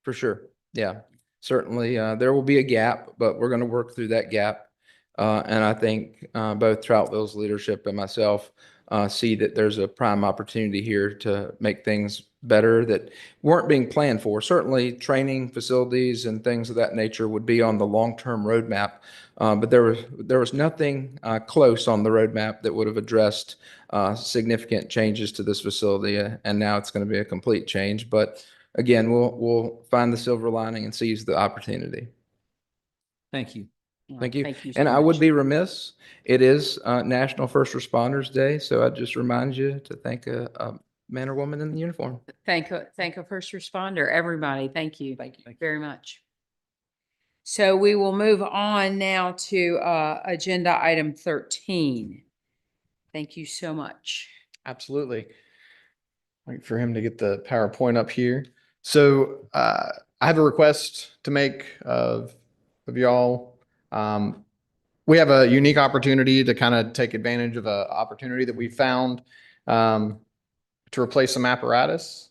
For sure. Yeah, certainly. There will be a gap, but we're going to work through that gap. And I think both Troutville's leadership and myself see that there's a prime opportunity here to make things better that weren't being planned for. Certainly training facilities and things of that nature would be on the long-term roadmap. But there was nothing close on the roadmap that would have addressed significant changes to this facility. And now it's going to be a complete change. But again, we'll find the silver lining and seize the opportunity. Thank you. Thank you. Thank you so And I would much. be remiss. It is National First Responders Day. So I just remind you to thank a man or woman in the uniform. Thank a first responder, everybody. Thank you. Thank you very much. So we will move on now to agenda item 13. Thank you so much. Absolutely. Wait for him to get the PowerPoint up here. So I have a request to make of y'all. We have a unique opportunity to kind of take advantage of an opportunity that we found to replace some apparatus.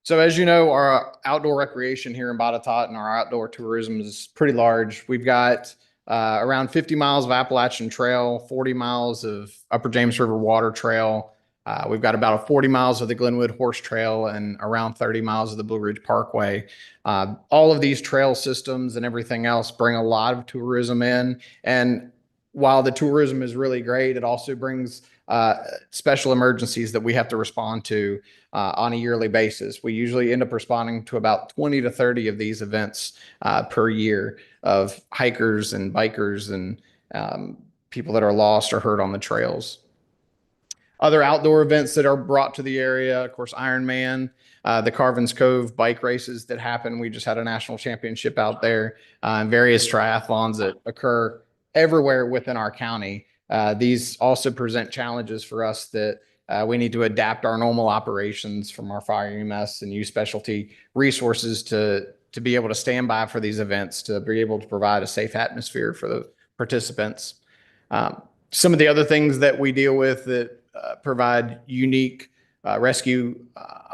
So as you know, our outdoor recreation here in Botetourt and our outdoor tourism is pretty large. We've got around 50 miles of Appalachian Trail, 40 miles of Upper James River Water Trail. We've got about 40 miles of the Glenwood Horse Trail and around 30 miles of the Blue Ridge Parkway. All of these trail systems and everything else bring a lot of tourism in. And while the tourism is really great, it also brings special emergencies that we have to respond to on a yearly basis. We usually end up responding to about 20 to 30 of these events per year of hikers and bikers and people that are lost or hurt on the trails. Other outdoor events that are brought to the area, of course, Ironman, the Carvin's Cove bike races that happen. We just had a national championship out there, and various triathlons that occur everywhere within our county. These also present challenges for us that We need to adapt our normal operations from our fire EMS and use specialty resources to be able to stand by for these events, to be able to provide a safe atmosphere for the participants. Some of the other things that we deal with that provide unique rescue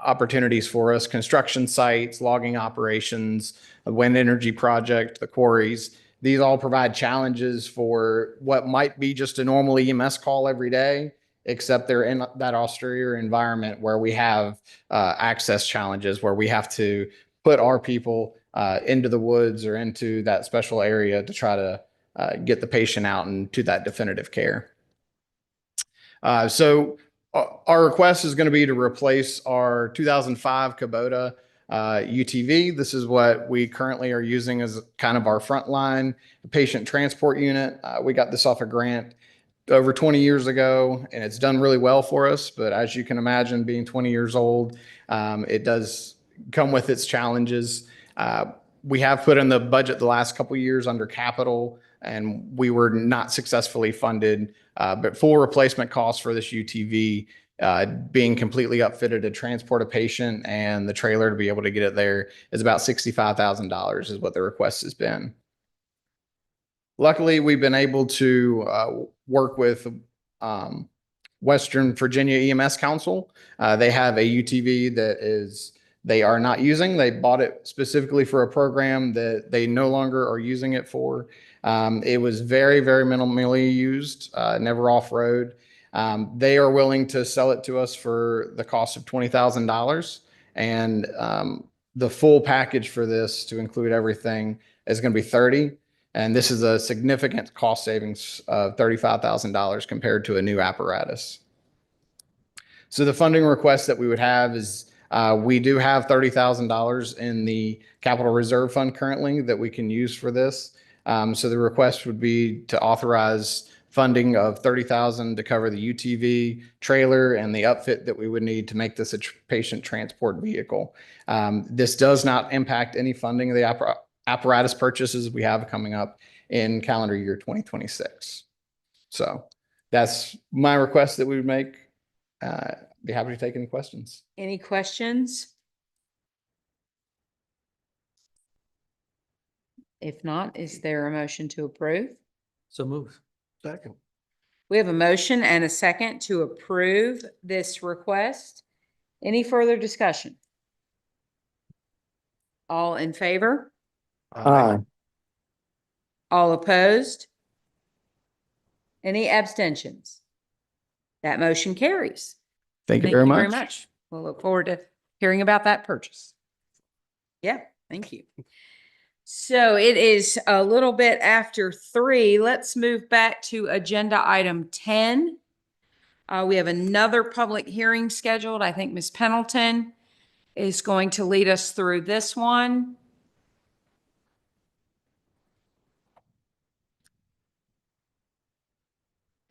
opportunities for us: construction sites, logging operations, a wind energy project, the quarries. These all provide challenges for what might be just a normal EMS call every day, except they're in that austere environment where we have access challenges, where we have to put our people into the woods or into that special area to try to get the patient out and to that definitive care. So our request is going to be to replace our 2005 Kubota UTV. This is what we currently are using as kind of our frontline patient transport unit. We got this off a grant over 20 years ago, and it's done really well for us. But as you can imagine, being 20 years old, it does come with its challenges. We have put in the budget the last couple of years under capital, and we were not successfully funded. But full replacement costs for this UTV, being completely upfitted to transport a patient and the trailer to be able to get it there, is about $65,000 is what the request has been. Luckily, we've been able to work with Western Virginia EMS Council. They have a UTV that they are not using. They bought it specifically for a program that they no longer are using it for. It was very, very minimally used, never off-road. They are willing to sell it to us for the cost of $20,000. And the full package for this, to include everything, is going to be $30,000. And this is a significant cost savings of $35,000 compared to a new apparatus. So the funding request that we would have is, we do have $30,000 in the capital reserve fund currently that we can use for this. So the request would be to authorize funding of $30,000 to cover the UTV, trailer, and the upfit that we would need to make this a patient transport vehicle. This does not impact any funding of the apparatus purchases we have coming up in calendar year 2026. So that's my request that we would make. Be happy to take any questions. Any questions? If not, is there a motion to approve? So move. Second. We have a motion and a second to approve this request. Any further discussion? All in favor? Aye. All opposed? Any abstentions? That motion carries. Thank you very much. much. We'll look forward to hearing about that purchase. Yeah, thank you. So it is a little bit after 3. Let's move back to agenda item 10. We have another public hearing scheduled. I think Ms. Pendleton is going to lead us through this one.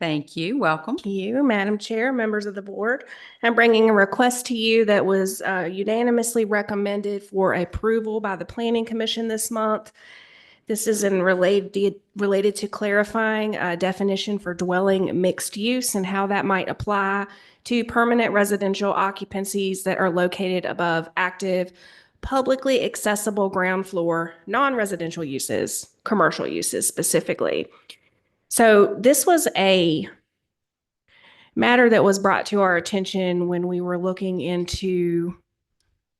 Thank you. Welcome. Thank you, Madam Chair, members of the board. I'm bringing a request to you that was unanimously recommended for approval by the Planning Commission this month. This is related to clarifying a definition for dwelling mixed use and how that might apply to permanent residential occupancies that are located above active, publicly accessible ground floor, non-residential uses, commercial uses specifically. So this was a matter that was brought to our attention when we were looking into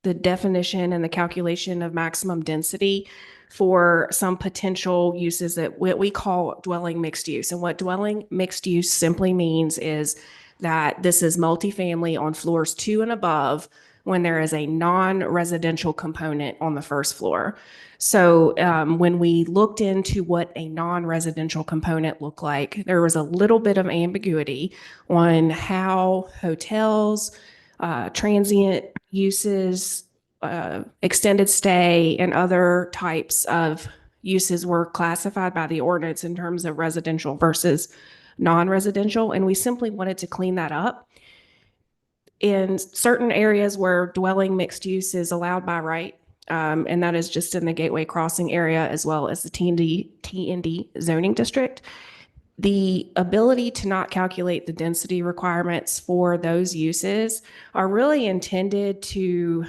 the definition and the calculation of maximum density for some potential uses that we call dwelling mixed use. And what dwelling mixed use simply means is that this is multifamily on floors 2 and above when there is a non-residential component on the first floor. So when we looked into what a non-residential component looked like, there was a little bit of ambiguity on how hotels, transient uses, extended stay, and other types of uses were classified by the ordinance in terms of residential versus non-residential. And we simply wanted to clean that up. In certain areas where dwelling mixed use is allowed by right, and that is just in the Gateway Crossing area as well as the T&D zoning district, the ability to not calculate the density requirements for those uses are really intended to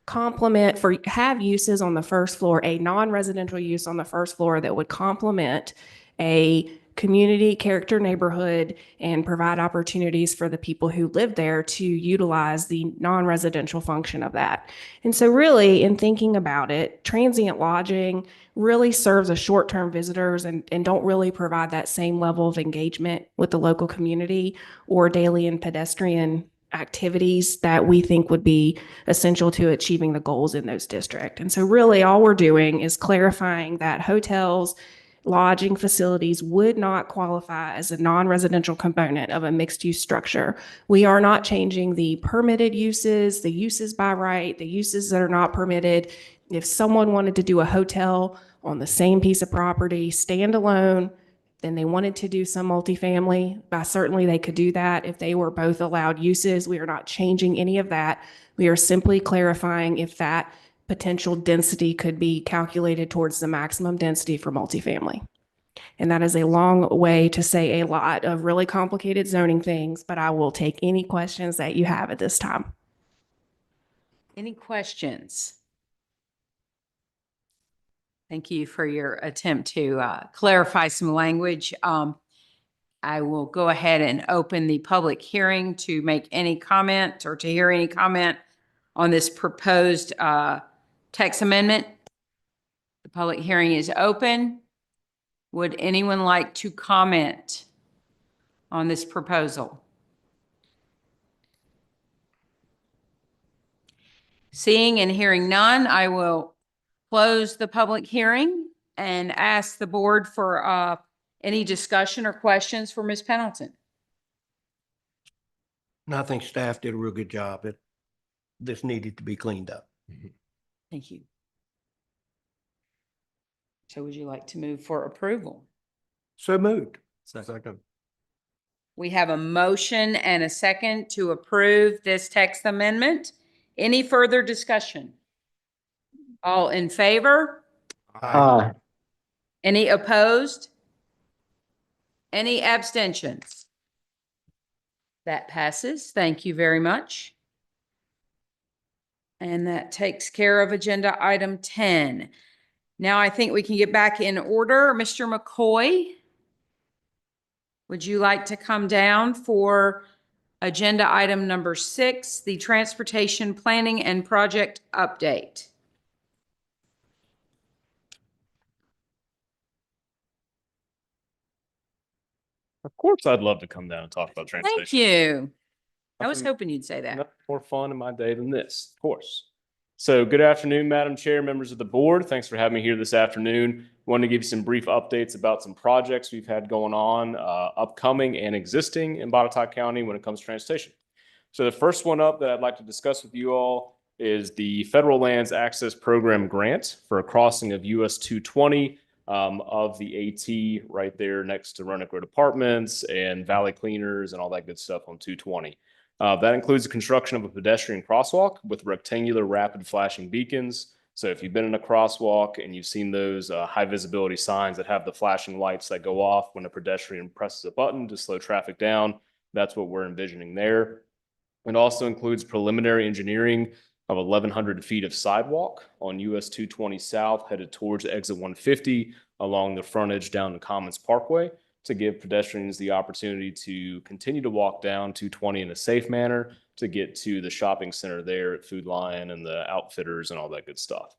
have uses on the first floor, a non-residential use on the first floor that would complement a community character neighborhood and provide opportunities for the people who live there to utilize the non-residential function of that. And so really, in thinking about it, transient lodging really serves as short-term visitors and don't really provide that same level of engagement with the local community or daily and pedestrian activities that we think would be essential to achieving the goals in those districts. And so really all we're doing is clarifying that hotels, lodging facilities would not qualify as a non-residential component of a mixed-use structure. We are not changing the permitted uses, the uses by right, the uses that are not permitted. If someone wanted to do a hotel on the same piece of property, standalone, then they wanted to do some multifamily, certainly they could do that if they were both allowed uses. We are not changing any of that. We are simply clarifying if that potential density could be calculated towards the maximum density for multifamily. And that is a long way to say a lot of really complicated zoning things, but I will take any questions that you have at this time. Any questions? Thank you for your attempt to clarify some language. I will go ahead and open the public hearing to make any comment or to hear any comment on this proposed text amendment. The public hearing is open. Would anyone like to comment on this proposal? Seeing and hearing none, I will close the public hearing and ask the board for any discussion or questions for Ms. Pendleton. And I think staff did a real good job. This needed to be cleaned up. Thank you. So would you like to move for approval? So moved. Second. We have a motion and a second to approve this text amendment. Any further discussion? All in favor? Aye. Any opposed? Any abstentions? That passes. Thank you very much. And that takes care of agenda item 10. Now I think we can get back in order. Mr. McCoy, would you like to come down for agenda item number 6, the transportation planning and project update? Of course, I'd love to come down and talk about transportation. Thank you. I was Nothing- hoping you'd say that. Nothing more fun in my day than this, of course. So good afternoon, Madam Chair, members of the board. Thanks for having me here this afternoon. Wanted to give you some brief updates about some projects we've had going on, upcoming and existing in Botetourt County when it comes to transportation. So the first one up that I'd like to discuss with you all is the Federal Lands Access Program grant for a crossing of US 220 of the AT right there next to Roanoke Road Apartments and Valley Cleaners and all that good stuff on 220. That includes the construction of a pedestrian crosswalk with rectangular rapid flashing beacons. So if you've been in a crosswalk and you've seen those high visibility signs that have the flashing lights that go off when a pedestrian presses a button to slow traffic down, that's what we're envisioning there. It also includes preliminary engineering of 1,100 feet of sidewalk on US 220 South headed towards exit 150 along the frontage down to Commons Parkway, to give pedestrians the opportunity to continue to walk down 220 in a safe manner to get to the shopping center there at Food Lion and the Outfitters and all that good stuff.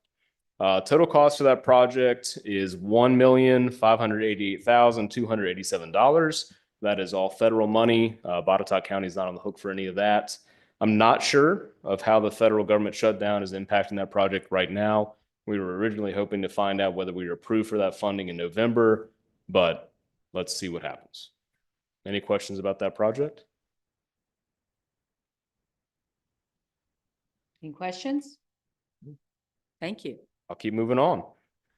Total cost for that project is $1,588,287. That is all federal money. Botetourt County is not on the hook for any of that. I'm not sure of how the federal government shutdown is impacting that project right now. We were originally hoping to find out whether we were approved for that funding in November, but let's see what happens. Any questions about that project? Any questions? Thank you. I'll keep moving on.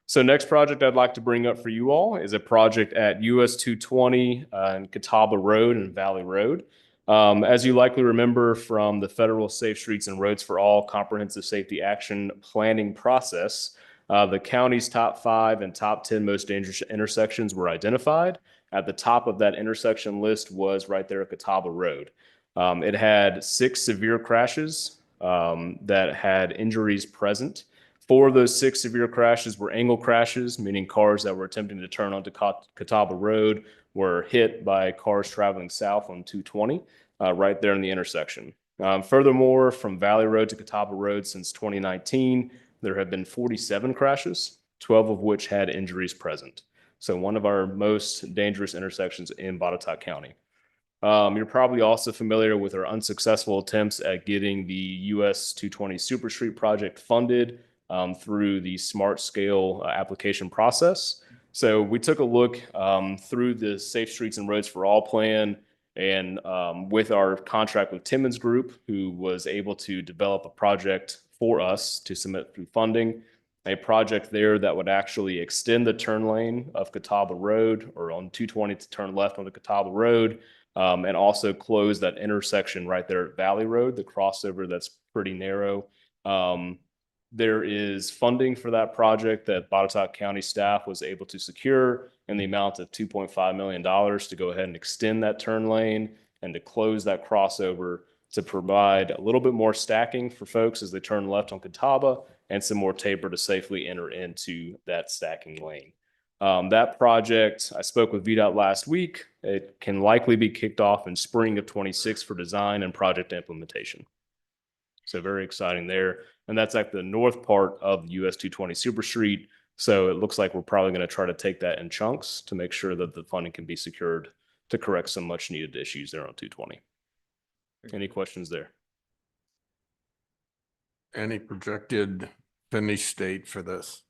So next project I'd like to bring up for you all is a project at US 220 and Catawba Road and Valley Road. As you likely remember from the federal Safe Streets and Roads for All Comprehensive Safety Action Planning process, The county's top 5 and top 10 most dangerous intersections were identified. At the top of that intersection list was right there at Catawba Road. It had 6 severe crashes that had injuries present. 4 of those 6 severe crashes were angle crashes, meaning cars that were attempting to turn onto Catawba Road were hit by cars traveling south on 220 right there in the intersection. Furthermore, from Valley Road to Catawba Road since 2019, there have been 47 crashes, 12 of which had injuries present. So one of our most dangerous intersections in Botetourt County. You're probably also familiar with our unsuccessful attempts at getting the US 220 Super Street project funded through the Smart Scale application process. So we took a look through the Safe Streets and Roads for All plan and with our contract with Timmons Group, who was able to develop a project for us to submit through funding, a project there that would actually extend the turn lane of Catawba Road or on 220 to turn left onto Catawba Road, and also close that intersection right there at Valley Road, the crossover that's pretty narrow. There is funding for that project that Botetourt County staff was able to secure in the amount of $2.5 million to go ahead and extend that turn lane and to close that crossover to provide a little bit more stacking for folks as they turn left on Catawba and some more taper to safely enter into that stacking lane. That project, I spoke with VDOT last week. It can likely be kicked off in spring of 26 for design and project implementation. So very exciting there. And that's like the north part of US 220 Super Street. So it looks like we're probably going to try to take that in chunks to make sure that the funding can be secured to correct some much needed issues there on 220. Any questions there? Any projected finish date for this?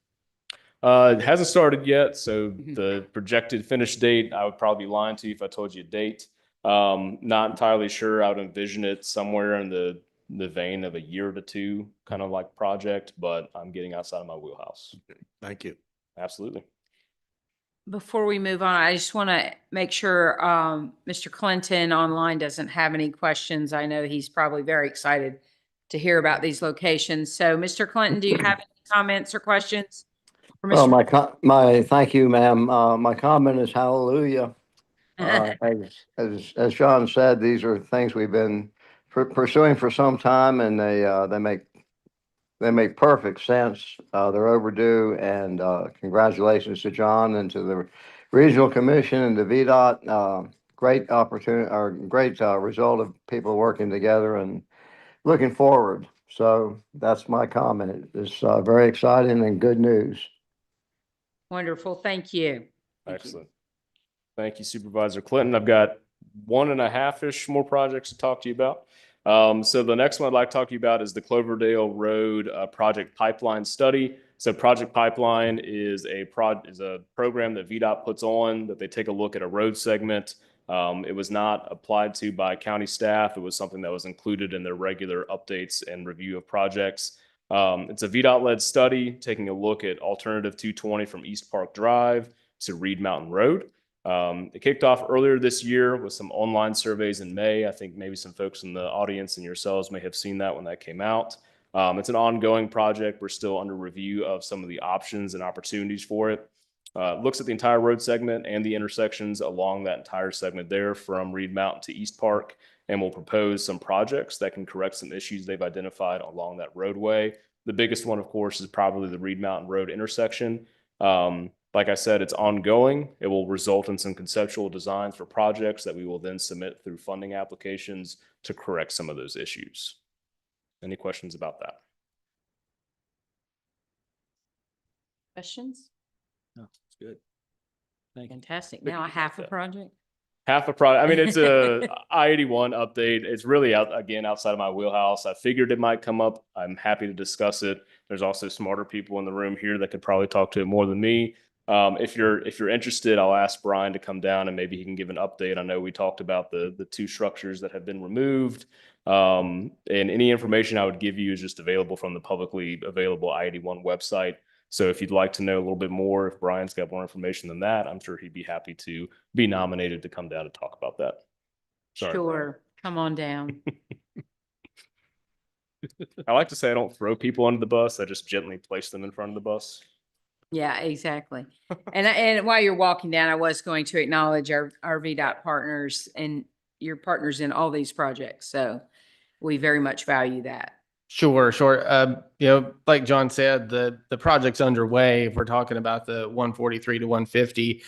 It hasn't started yet. So the projected finish date, I would probably be lying to you if I told you a date. Not entirely sure. I would envision it somewhere in the vein of a year to 2 kind of like project, but I'm getting outside of my wheelhouse. Thank you. Absolutely. Before we move on, I just want to make sure Mr. Clinton online doesn't have any questions. I know he's probably very excited to hear about these locations. So, Mr. Clinton, do you have any comments or questions? Well, my thank you, ma'am. My comment is hallelujah. As John said, these are things we've been pursuing for some time, and they make perfect sense. They're overdue, and congratulations to John and to the Regional Commission and the VDOT. Great opportunity, or great result of people working together and looking forward. So that's my comment. It's very exciting and good news. Wonderful. Thank you. Excellent. Thank you, Supervisor Clinton. I've got 1.5-ish more projects to talk to you about. So the next one I'd like to talk to you about is the Cloverdale Road project pipeline study. So Project Pipeline is a program that VDOT puts on that they take a look at a road segment. It was not applied to by county staff. It was something that was included in their regular updates and review of projects. It's a VDOT-led study taking a look at alternative 220 from East Park Drive to Reed Mountain Road. It kicked off earlier this year with some online surveys in May. I think maybe some folks in the audience and yourselves may have seen that when that came out. It's an ongoing project. We're still under review of some of the options and opportunities for it. Looks at the entire road segment and the intersections along that entire segment there from Reed Mountain to East Park, and will propose some projects that can correct some issues they've identified along that roadway. The biggest one, of course, is probably the Reed Mountain Road intersection. Like I said, it's ongoing. It will result in some conceptual designs for projects that we will then submit through funding applications to correct some of those issues. Any questions about that? Questions? No, it's good. Thank you. Fantastic. Now half a project? Half a project. I mean, it's a I-81 update. It's really outside of my wheelhouse. I figured it might come up. I'm happy to discuss it. There's also smarter people in the room here that could probably talk to it more than me. If you're interested, I'll ask Brian to come down and maybe he can give an update. I know we talked about the 2 structures that have been removed. And any information I would give you is just available from the publicly available I-81 website. So if you'd like to know a little bit more, if Brian's got more information than that, I'm sure he'd be happy to be nominated to come down and talk about that. Sorry, Sure. Brian. Come on down. I like to say I don't throw people under the bus. I just gently place them in front of the bus. Yeah, exactly. And while you're walking down, I was going to acknowledge our VDOT partners and your partners in all these projects. So we very much value that. Sure, sure. Like John said, the project's underway. If we're talking about the 143 to 150,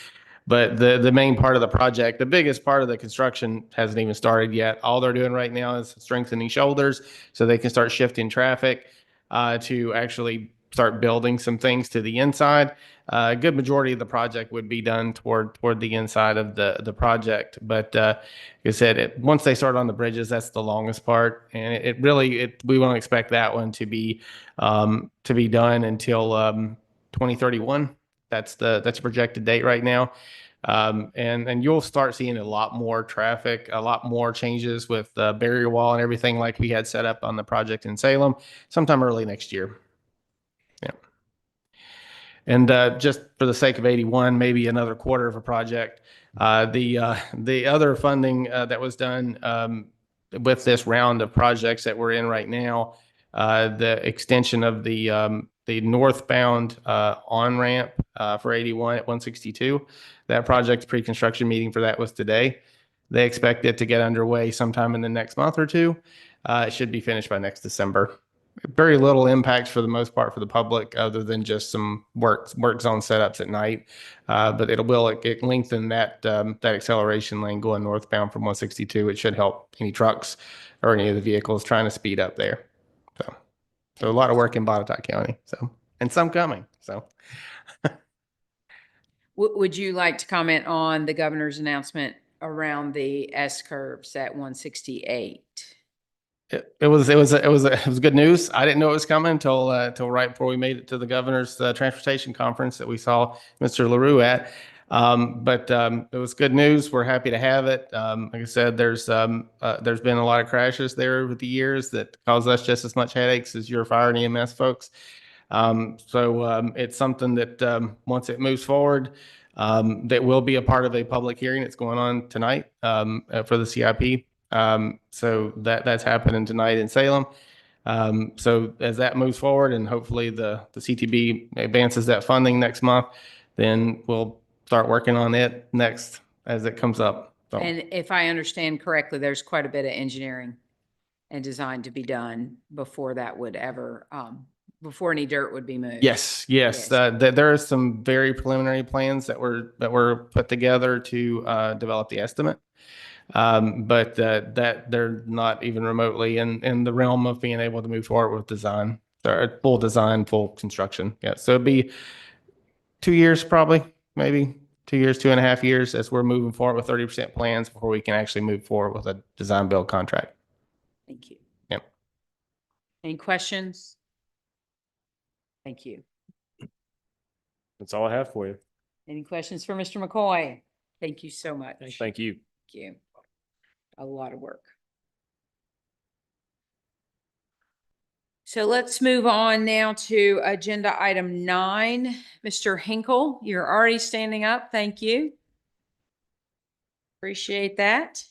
but the main part of the project, the biggest part of the construction hasn't even started yet. All they're doing right now is strengthening shoulders so they can start shifting traffic to actually start building some things to the inside. A good majority of the project would be done toward the inside of the project. But like I said, once they start on the bridges, that's the longest part. And we won't expect that one to be done until 2031. That's the projected date right now. And you'll start seeing a lot more traffic, a lot more changes with the barrier wall and everything like we had set up on the project in Salem sometime early next year. Yeah. And just for the sake of 81, maybe another quarter of a project. The other funding that was done with this round of projects that we're in right now, the extension of the northbound on-ramp for 81 at 162. That project pre-construction meeting for that was today. They expect it to get underway sometime in the next month or two. It should be finished by next December. Very little impact for the most part for the public other than just some work zone setups at night. But it lengthen that acceleration lane going northbound from 162. It should help any trucks or any of the vehicles trying to speed up there. So a lot of work in Botetourt County. And some coming. So. Would you like to comment on the governor's announcement around the S curves at 168? It was good news. I didn't know it was coming until right before we made it to the governor's transportation conference that we saw Mr. LaRue at. But it was good news. We're happy to have it. Like I said, there's been a lot of crashes there over the years that cause us just as much headaches as your fire and EMS folks. So it's something that once it moves forward, that will be a part of a public hearing. It's going on tonight for the CIP. So that's happening tonight in Salem. So as that moves forward and hopefully the CTB advances that funding next month, then we'll start working on it next as it comes up. So. And if I understand correctly, there's quite a bit of engineering and design to be done before that would ever, before any dirt would be moved. Yes. There are some very preliminary plans that were put together to develop the estimate. But that they're not even remotely in the realm of being able to move forward with design, or full design, full construction. Yeah. So it'd be 2 years, probably, maybe 2 years, 2.5 years as we're moving forward with 30% plans before we can actually move forward with a design build contract. Thank you. Yep. Any questions? Thank you. That's all I have for you. Any questions for Mr. McCoy? Thank you so much. Thank you. Thank you. A lot of work. So let's move on now to agenda item 9. Mr. Hinkle, you're already standing up. Thank you. Appreciate that.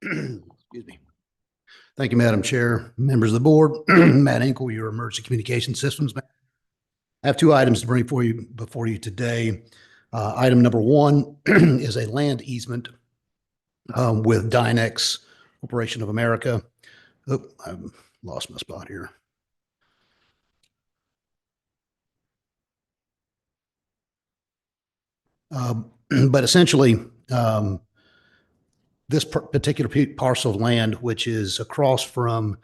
Excuse me. Thank you, Madam Chair, members of the board. Matt Hinkle, your Emergency Communication Systems. I have 2 items to bring before you today. Item number 1 is a land easement with Dynex Corporation of America. Oh, I've lost my spot here. But essentially, this particular parcel of land, which is across from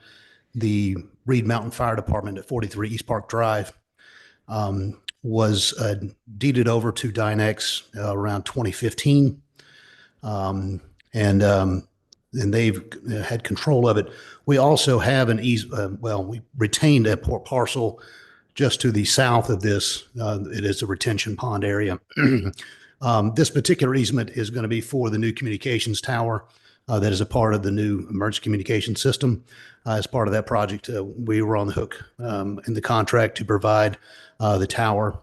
the Reed Mountain Fire Department at 43 East Park Drive, was deeded over to Dynex around 2015. And they've had control of it. We also have we retained a parcel just to the south of this. It is a retention pond area. This particular easement is going to be for the new communications tower that is a part of the new emergency communication system. As part of that project, we were on the hook in the contract to provide the tower.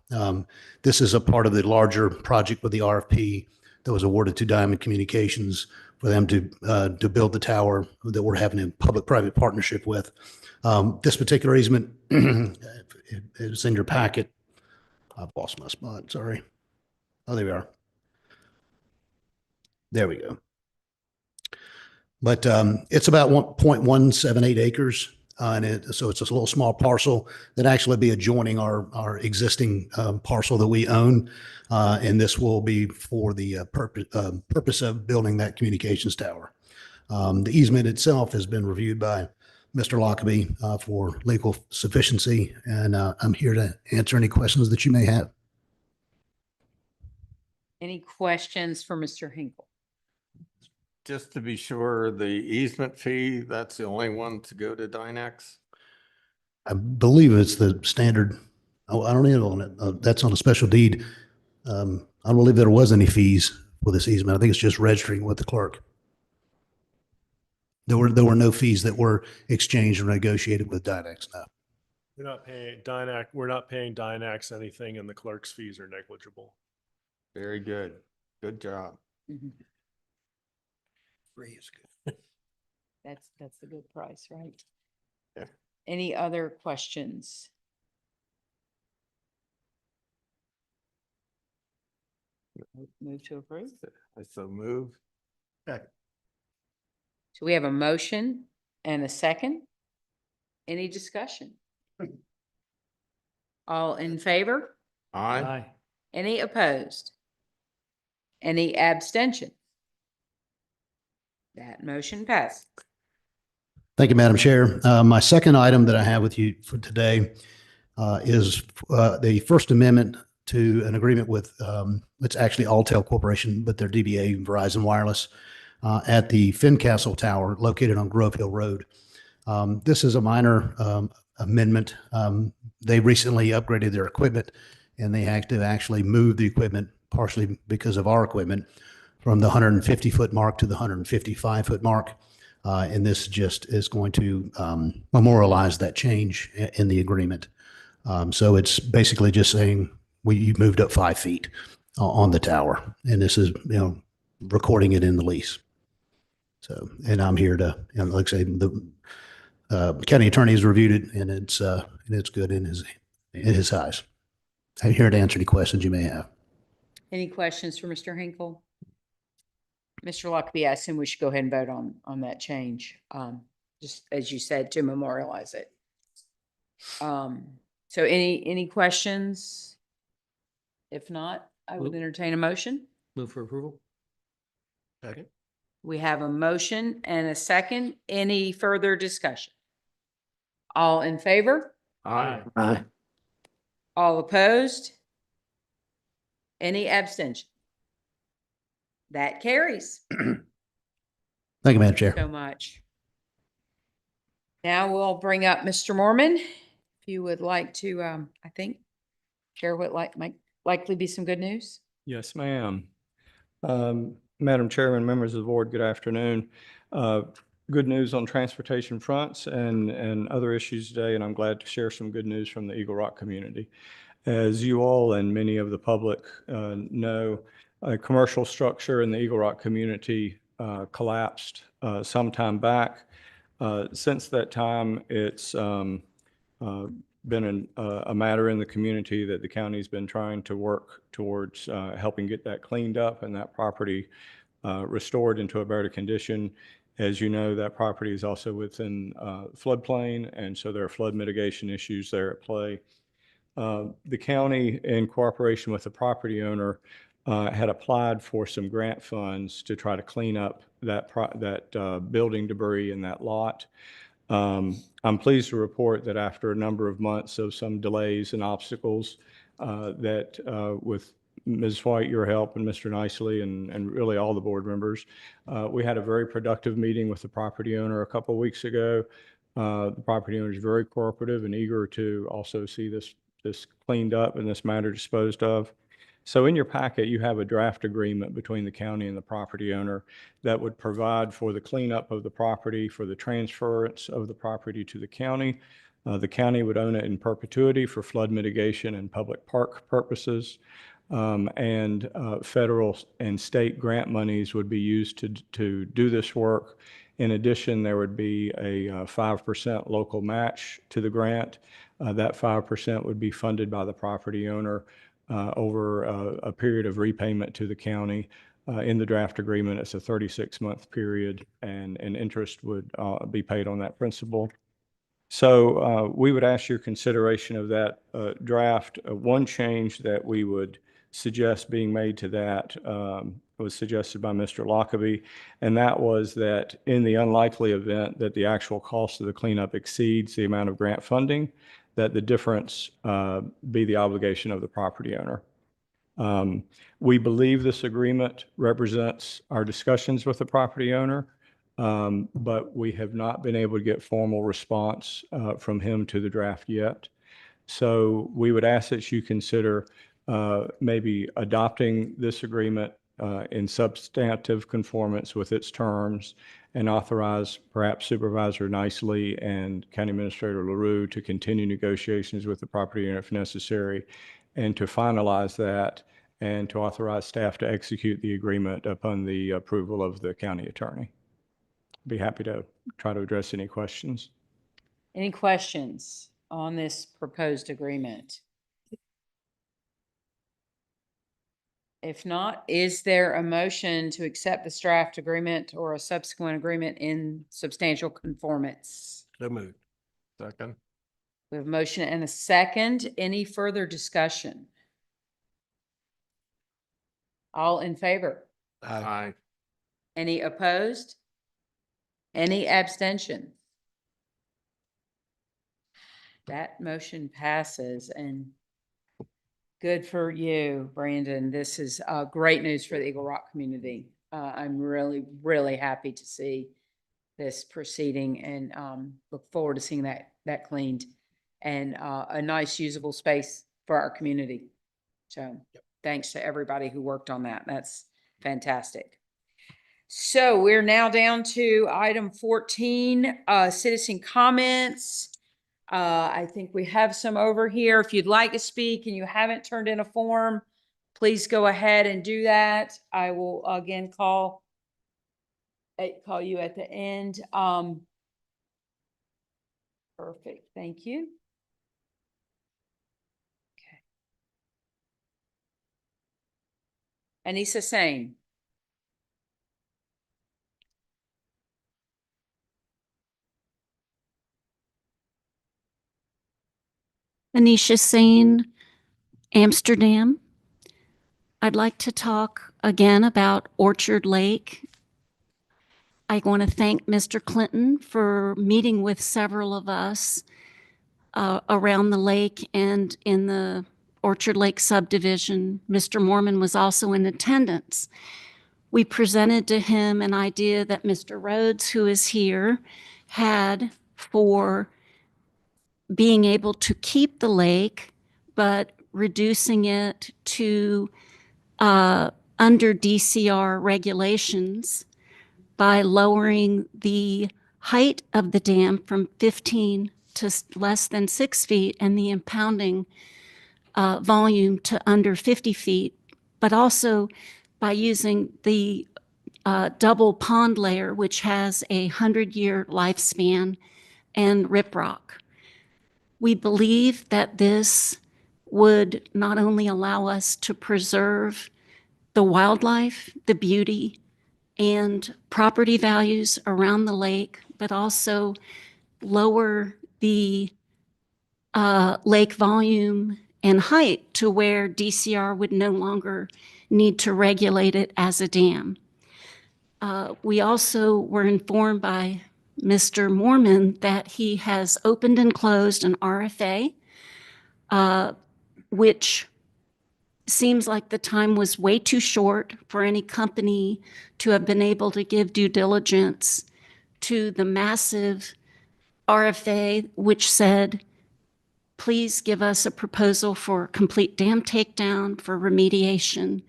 This is a part of the larger project with the RFP that was awarded to Diamond Communications for them to build the tower that we're having a public-private partnership with. This particular easement is in your packet. I've lost my spot, sorry. Oh, there we are. There we go. But it's about 1.178 acres. So it's a little small parcel that actually be adjoining our existing parcel that we own. And this will be for the purpose of building that communications tower. The easement itself has been reviewed by Mr. Lockaby for legal sufficiency, and I'm here to answer any questions that you may have. Any questions for Mr. Hinkle? Just to be sure, the easement fee, that's the only one to go to Dynex? I believe it's the standard. Oh, I don't know on it. That's on a special deed. I don't believe there was any fees for this easement. I think it's just registering with the clerk. There were no fees that were exchanged or negotiated with Dynex. No. We're not paying Dynex anything, and the clerk's fees are negligible. Very good. Good job. Mhm. Free is good. That's the good price, right? Yeah. Any other questions? Move to approve. I so move. So we have a motion and a second. Any discussion? All in favor? Aye. Any opposed? Any abstention? That motion passed. Thank you, Madam Chair. My second item that I have with you for today is the First Amendment to an agreement with, it's actually Alltel Corporation, but they're DBA Verizon Wireless at the Fincastle Tower located on Grove Hill Road. This is a minor amendment. They recently upgraded their equipment, and they had to actually move the equipment, partially because of our equipment, from the 150-foot mark to the 155-foot mark. And this just is going to memorialize that change in the agreement. So it's basically just saying you moved up 5 feet on the tower, and this is, recording it in the lease. So, and I'm here to, like I say, the county attorney has reviewed it, and it's good in his eyes. I'm here to answer any questions you may have. Any questions for Mr. Hinkle? Mr. Lockaby, I assume we should go ahead and vote on that change, just as you said, to memorialize it. So any questions? If not, I would entertain a motion. Move for approval. Second. We have a motion and a second. Any further discussion? All in favor? Aye. Aye. All opposed? Any abstention? That carries. Thank you, Madam Chair. So much. Now we'll bring up Mr. Mormon. If you would like to, I think, share what might likely be some good news. Yes, ma'am. Madam Chairman, members of the board, good afternoon. Good news on transportation fronts and other issues today, and I'm glad to share some good news from the Eagle Rock community. As you all and many of the public know, a commercial structure in the Eagle Rock community collapsed some time back. Since that time, it's been a matter in the community that the county's been trying to work towards helping get that cleaned up and that property restored into a better condition. As you know, that property is also within floodplain, and so there are flood mitigation issues there at play. The county, in cooperation with the property owner, had applied for some grant funds to try to clean up that building debris in that lot. I'm pleased to report that after a number of months of some delays and obstacles, that with Ms. White, your help, and Mr. Nicely, and really all the board members, we had a very productive meeting with the property owner a couple of weeks ago. The property owner is very cooperative and eager to also see this cleaned up and this matter disposed of. So in your packet, you have a draft agreement between the county and the property owner that would provide for the cleanup of the property, for the transference of the property to the county. The county would own it in perpetuity for flood mitigation and public park purposes. And federal and state grant monies would be used to do this work. In addition, there would be a 5% local match to the grant. That 5% would be funded by the property owner over a period of repayment to the county. In the draft agreement, it's a 36-month period, and interest would be paid on that principal. So we would ask your consideration of that draft. One change that we would suggest being made to that was suggested by Mr. Lockaby, and that was that in the unlikely event that the actual cost of the cleanup exceeds the amount of grant funding, that the difference be the obligation of the property owner. We believe this agreement represents our discussions with the property owner, but we have not been able to get formal response from him to the draft yet. So we would ask that you consider maybe adopting this agreement in substantive conformance with its terms, and authorize perhaps Supervisor Nicely and County Administrator LaRue to continue negotiations with the property owner if necessary, and to finalize that, and to authorize staff to execute the agreement upon the approval of the county attorney. Be happy to try to address any questions. Any questions on this proposed agreement? If not, is there a motion to accept this draft agreement or a subsequent agreement in substantial conformance? So moved. Second. We have a motion and a second. Any further discussion? All in favor? Aye. Any opposed? Any abstention? That motion passes, and good for you, Brandon. This is great news for the Eagle Rock community. I'm really, really happy to see this proceeding, and look forward to seeing that cleaned and a nice usable space for our community. So thanks to everybody who worked on that. That's fantastic. So we're now down to item 14, citizen comments. I think we have some over here. If you'd like to speak and you haven't turned in a form, please go ahead and do that. I will again call you at the end. Perfect. Thank you. Okay. Anissa Sane. Anisha Sane, Amsterdam. I'd like to talk again about Orchard Lake. I want to thank Mr. Clinton for meeting with several of us around the lake and in the Orchard Lake subdivision. Mr. Mormon was also in attendance. We presented to him an idea that Mr. Rhodes, who is here, had for being able to keep the lake, but reducing it to under DCR regulations by lowering the height of the dam from 15 to less than 6 feet and the impounding volume to under 50 feet, but also by using the double pond layer, which has a 100-year lifespan, and riprap. We believe that this would not only allow us to preserve the wildlife, the beauty, and property values around the lake, but also lower the lake volume and height to where DCR would no longer need to regulate it as a dam. We also were informed by Mr. Mormon that he has opened and closed an RFA, which seems like the time was way too short for any company to have been able to give due diligence to the massive RFA, which said please give us a proposal for complete dam takedown, for remediation,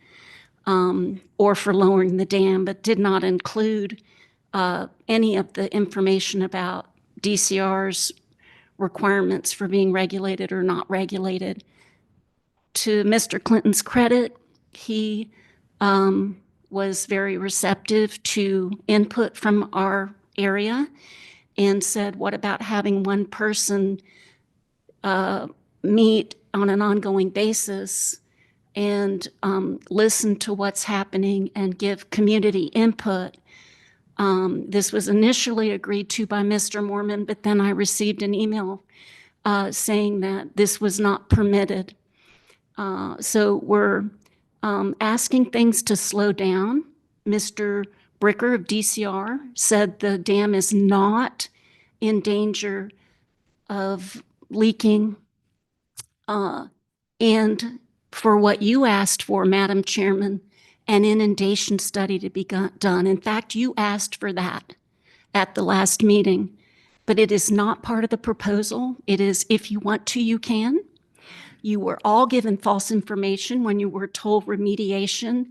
or for lowering the dam, but did not include any of the information about DCR's requirements for being regulated or not regulated. To Mr. Clinton's credit, he was very receptive to input from our area and said, what about having one person meet on an ongoing basis and listen to what's happening and give community input. This was initially agreed to by Mr. Mormon, but then I received an email saying that this was not permitted. So we're asking things to slow down. Mr. Bricker of DCR said the dam is not in danger of leaking. And for what you asked for, Madam Chairman, an inundation study to be done. In fact, you asked for that at the last meeting, but it is not part of the proposal. It is, if you want to, you can. You were all given false information when you were told remediation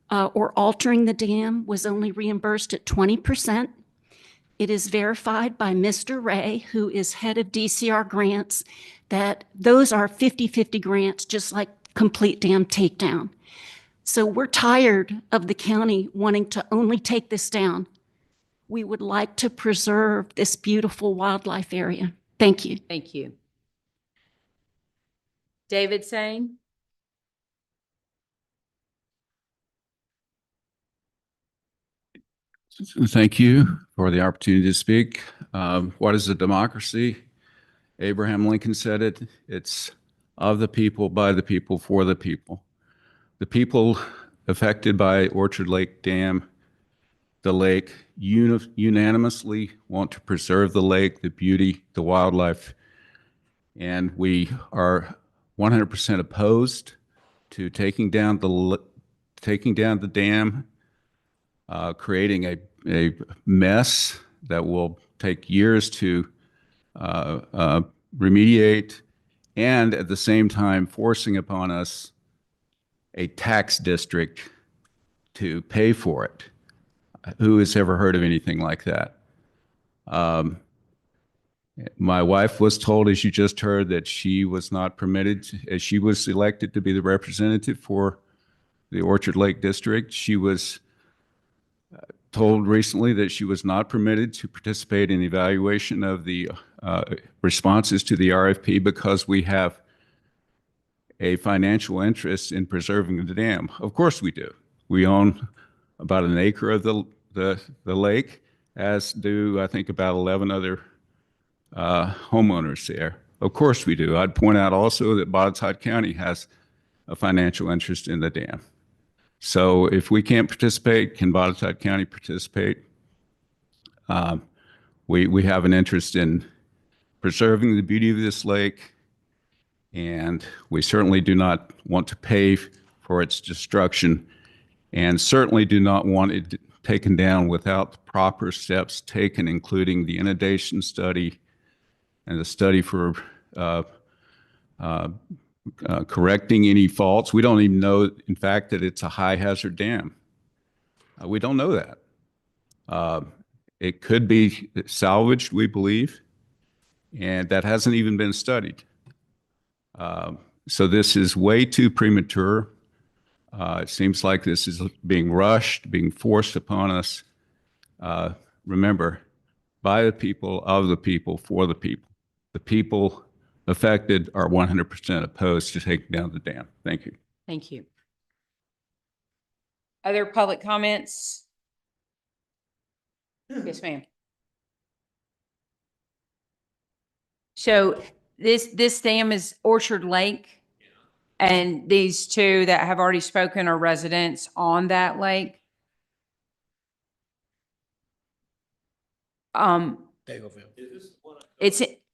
or altering the dam was only reimbursed at 20%. It is verified by Mr. Ray, who is head of DCR grants, that those are 50-50 grants, just like complete dam takedown. So we're tired of the county wanting to only take this down. We would like to preserve this beautiful wildlife area. Thank you. Thank you. David Sane? Thank you for the opportunity to speak. What is a democracy? Abraham Lincoln said it. It's of the people, by the people, for the people. The people affected by Orchard Lake Dam, the lake, unanimously want to preserve the lake, the beauty, the wildlife, and we are 100% opposed to taking down the dam, creating a mess that will take years to remediate, and at the same time forcing upon us a tax district to pay for it. Who has ever heard of anything like that? My wife was told, as you just heard, that she was not permitted, as she was elected to be the representative for the Orchard Lake District. She was told recently that she was not permitted to participate in evaluation of the responses to the RFP because we have a financial interest in preserving the dam. Of course we do. We own about an acre of the lake, as do I think about 11 other homeowners there. Of course we do. I'd point out also that Botetourt County has a financial interest in the dam. So if we can't participate, can Botetourt County participate? We have an interest in preserving the beauty of this lake, and we certainly do not want to pay for its destruction, and certainly do not want it taken down without the proper steps taken, including the inundation study and the study for correcting any faults. We don't even know, in fact, that it's a high hazard dam. We don't know that. It could be salvaged, we believe, and that hasn't even been studied. So this is way too premature. It seems like this is being rushed, being forced upon us. Remember, by the people, of the people, for the people. The people affected are 100% opposed to taking down the dam. Thank you. Thank you. Other public comments? Yes, ma'am. So this dam is Orchard Lake, and these two that have already spoken are residents on that lake.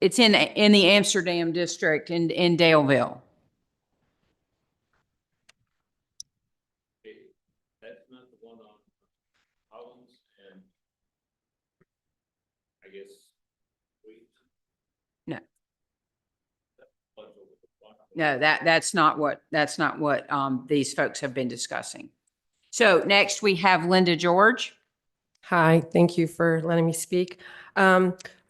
It's in the Amsterdam district in Daleville. That's not the one on Collins and I guess No. No, that's not what these folks have been discussing. So next we have Linda George. Hi, thank you for letting me speak.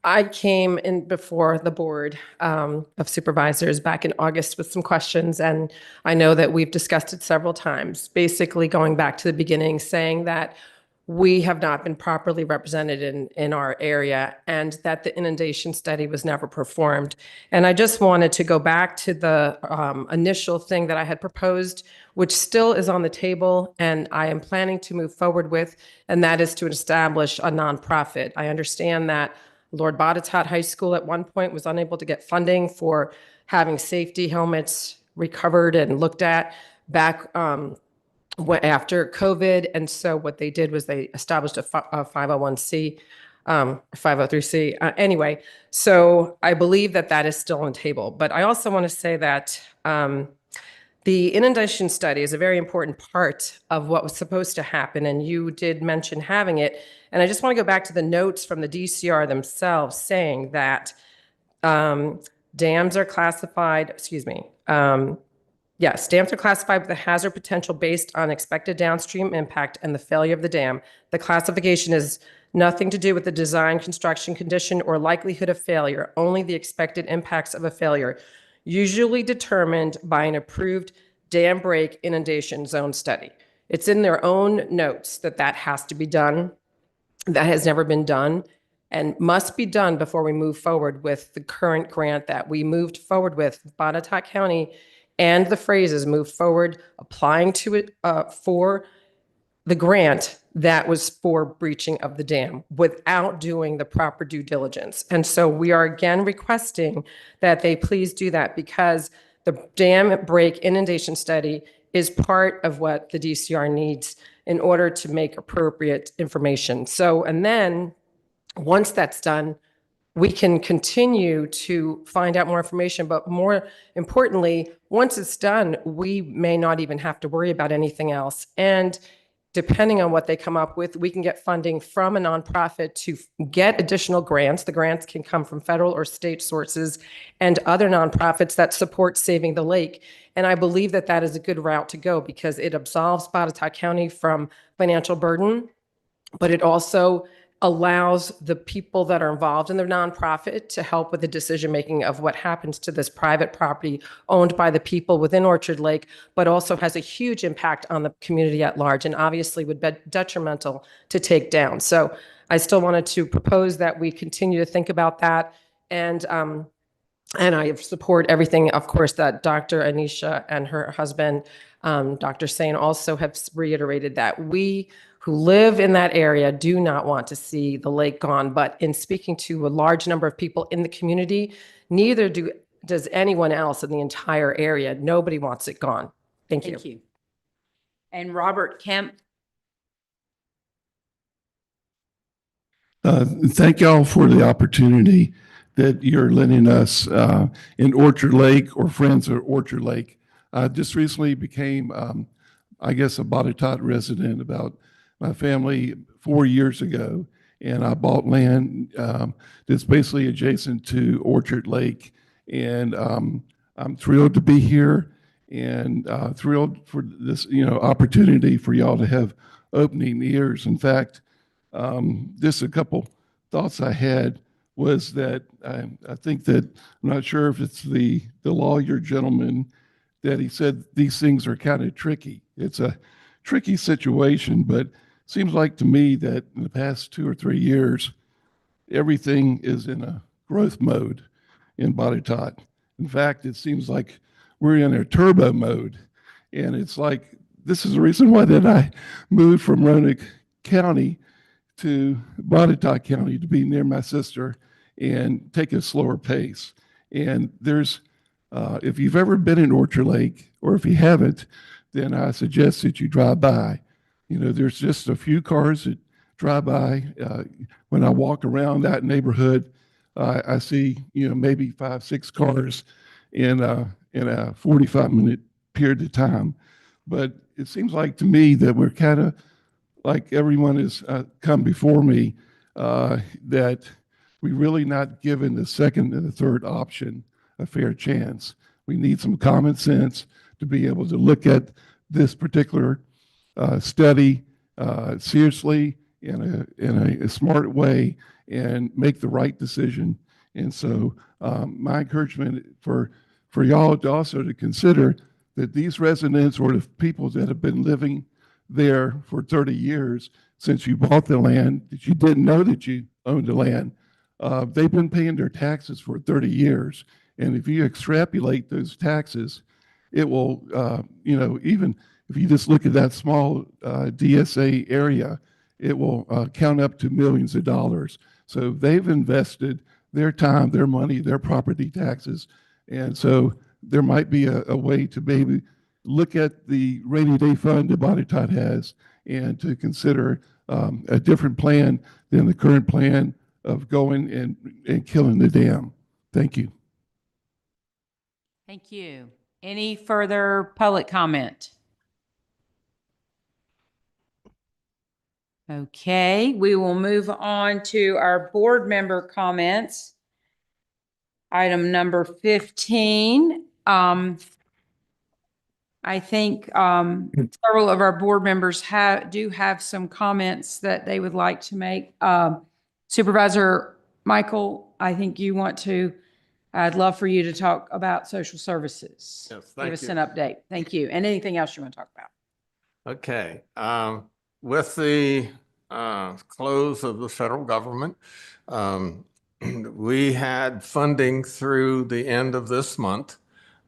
I came in before the Board of Supervisors back in August with some questions, and I know that we've discussed it several times, basically going back to the beginning, saying that we have not been properly represented in our area and that the inundation study was never performed. And I just wanted to go back to the initial thing that I had proposed, which still is on the table and I am planning to move forward with, and that is to establish a nonprofit. I understand that Lord Botetourt High School at one point was unable to get funding for having safety helmets recovered and looked at back after COVID. And so what they did was they established a 501c, 503c. Anyway, so I believe that that is still on the table. But I also want to say that the inundation study is a very important part of what was supposed to happen. And you did mention having it. And I just want to go back to the notes from the DCR themselves saying that dams are classified, yes, dams are classified with a hazard potential based on expected downstream impact and the failure of the dam. The classification is nothing to do with the design, construction condition, or likelihood of failure, only the expected impacts of a failure, usually determined by an approved dam break inundation zone study. It's in their own notes that that has to be done. That has never been done and must be done before we move forward with the current grant that we moved forward with. Botetourt County and the phrases move forward applying to it for the grant that was for breaching of the dam without doing the proper due diligence. And so we are again requesting that they please do that because the dam break inundation study is part of what the DCR needs in order to make appropriate information. So, and then once that's done, we can continue to find out more information, but more importantly, once it's done, we may not even have to worry about anything else. And depending on what they come up with, we can get funding from a nonprofit to get additional grants. The grants can come from federal or state sources and other nonprofits that support saving the lake. And I believe that that is a good route to go because it absolves Botetourt County from financial burden, but it also allows the people that are involved in the nonprofit to help with the decision-making of what happens to this private property owned by the people within Orchard Lake, but also has a huge impact on the community at large and obviously would be detrimental to take down. So I still wanted to propose that we continue to think about that. And I support everything, of course, that Dr. Anisha and her husband, Dr. Sain, also have reiterated that we who live in that area do not want to see the lake gone. But in speaking to a large number of people in the community, neither does anyone else in the entire area. Nobody wants it gone. Thank you. Thank you. And Robert Kemp. Thank y'all for the opportunity that you're lending us in Orchard Lake or friends of Orchard Lake. I just recently became, I guess, a Botetourt resident about my family 4 years ago, and I bought land that's basically adjacent to Orchard Lake, and I'm thrilled to be here and thrilled for this opportunity for y'all to have opening ears. In fact, just a couple thoughts I had was that I think that I'm not sure if it's the lawyer gentleman that he said these things are kind of tricky. It's a tricky situation, but seems like to me that in the past 2 or 3 years, everything is in a growth mode in Botetourt. In fact, it seems like we're in a turbo mode. And it's like, this is the reason why that I moved from Roanoke County to Botetourt County to be near my sister and take a slower pace. And there's, if you've ever been in Orchard Lake, or if you haven't, then I suggest that you drive by. There's just a few cars that drive by. When I walk around that neighborhood, I see, maybe 5, 6 cars in a 45-minute period of time. But it seems like to me that we're kind of like everyone has come before me, that we're really not given the second and the third option a fair chance. We need some common sense to be able to look at this particular study seriously in a smart way and make the right decision. And so my encouragement for y'all to also to consider that these residents or the people that have been living there for 30 years since you bought the land, that you didn't know that you owned the land, they've been paying their taxes for 30 years. And if you extrapolate those taxes, it will, even if you just look at that small DSA area, it will count up to millions of dollars. So they've invested their time, their money, their property taxes. And so there might be a way to maybe look at the rainy day fund that Botetourt has and to consider a different plan than the current plan of going and killing the dam. Thank you. Thank you. Any further public comment? Okay, we will move on to our board member comments. Item number 15. I think several of our board members do have some comments that they would like to make. Supervisor Michael, I think you want to, I'd love for you to talk about social services. Yes, thank Give us you. an update. Thank you. And anything else you want to talk about? Okay, with the close of the federal government, we had funding through the end of this month,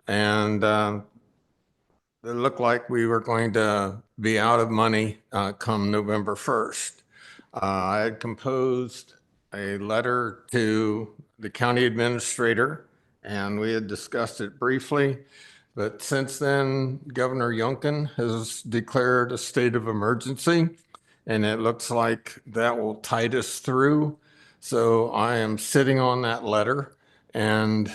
and it looked like we were going to be out of money come November 1st. I had composed a letter to the county administrator, and we had discussed it briefly. But since then, Governor Youngkin has declared a state of emergency, and it looks like that will tide us through. So I am sitting on that letter, and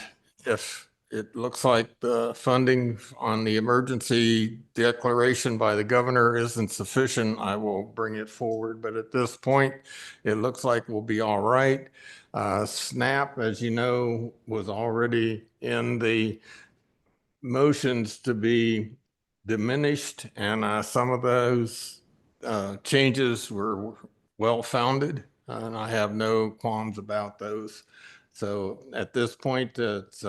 if it looks like the funding on the emergency declaration by the governor isn't sufficient, I will bring it forward. But at this point, it looks like we'll be all right. SNAP, as you know, was already in the motions to be diminished, and some of those changes were well-founded, and I have no qualms about those. So at this point, it's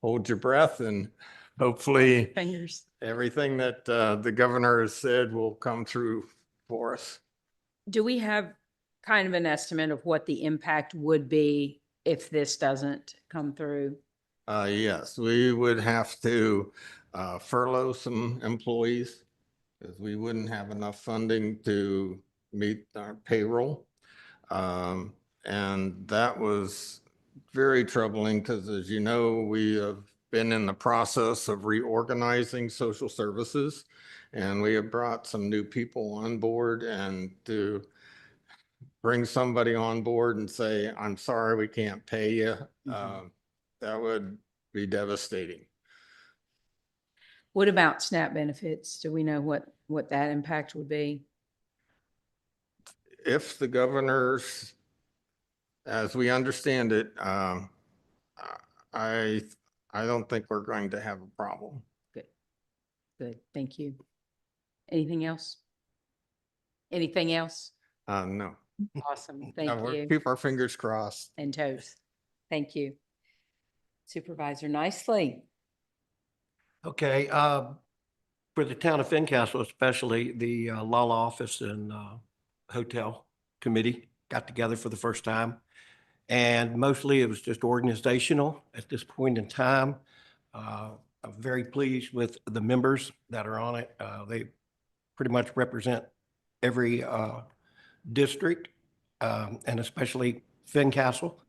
hold your breath, and hopefully Fingers. everything that the governor has said will come through for us. Do we have kind of an estimate of what the impact would be if this doesn't come through? Yes, we would have to furlough some employees because we wouldn't have enough funding to meet our payroll. And that was very troubling because, as you know, we have been in the process of reorganizing social services, and we have brought some new people on board, and to bring somebody on board and say, I'm sorry, we can't pay you, that would be devastating. What about SNAP benefits? Do we know what that impact would be? If the governor's, as we understand it, I don't think we're going to have a problem. Good, thank you. Anything else? Anything else? No. Awesome, thank We'll you. keep our fingers crossed. And toes. Thank you. Supervisor Nicely. Okay, for the town of Fincastle especially, the law office and hotel committee got together for the first time. And mostly it was just organizational at this point in time. I'm very pleased with the members that are on it. They pretty much represent every district, and especially Fincastle.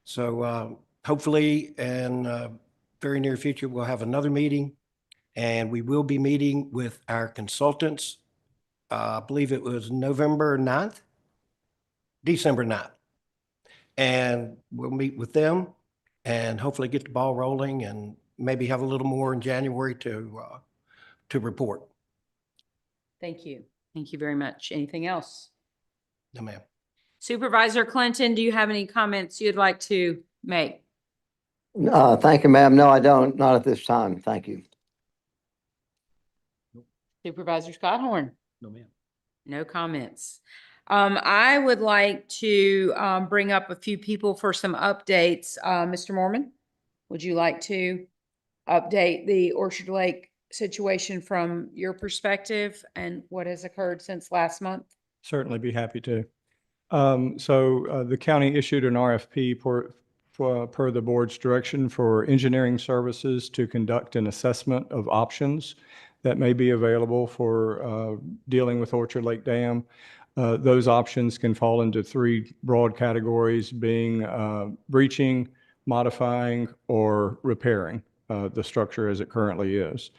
So hopefully in very near future, we'll have another meeting, and we will be meeting with our consultants. I believe it was December 9th. And we'll meet with them and hopefully get the ball rolling and maybe have a little more in January to report. Thank you. Thank you very much. Anything else? No, ma'am. Supervisor Clinton, do you have any comments you'd like to make? Thank you, ma'am. No, I don't. Not at this time. Thank you. Supervisor Scott Horn. No, ma'am. No comments. I would like to bring up a few people for some updates. Mr. Mormon, would you like to update the Orchard Lake situation from your perspective and what has occurred since last month? Certainly be happy to. The county issued an RFP per the board's direction for engineering services to conduct an assessment of options that may be available for dealing with Orchard Lake Dam. Those options can fall into three broad categories, being breaching, modifying, or repairing the structure as it currently is.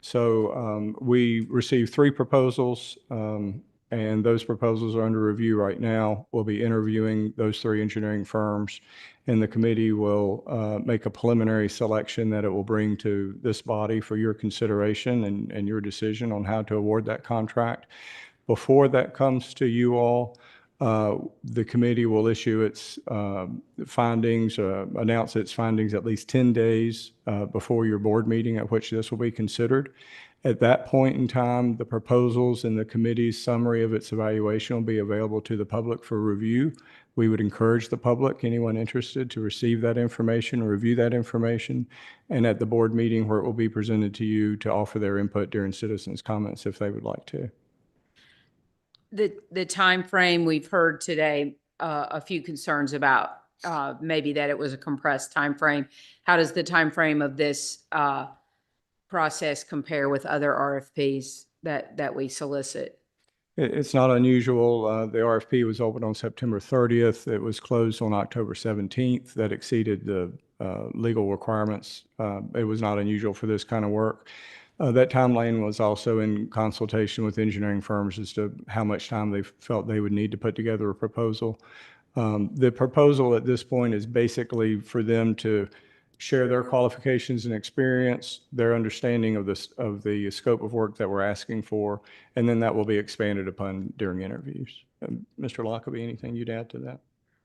So we received three proposals, and those proposals are under review right now. We'll be interviewing those three engineering firms, and the committee will make a preliminary selection that it will bring to this body for your consideration and your decision on how to award that contract. Before that comes to you all, the committee will issue its findings, announce its findings at least 10 days before your board meeting at which this will be considered. At that point in time, the proposals and the committee's summary of its evaluation will be available to the public for review. We would encourage the public, anyone interested, to receive that information, review that information, and at the board meeting where it will be presented to you to offer their input during citizens' comments if they would like to. The time frame we've heard today, a few concerns about maybe that it was a compressed time frame. How does the time frame of this process compare with other RFPs that we solicit? It's not unusual. The RFP was opened on September 30th. It was closed on October 17th. That exceeded the legal requirements. It was not unusual for this kind of work. That timeline was also in consultation with engineering firms as to how much time they felt they would need to put together a proposal. The proposal at this point is basically for them to share their qualifications and experience, their understanding of the scope of work that we're asking for, and then that will be expanded upon during interviews. Mr. Lockaby, anything you'd add to that?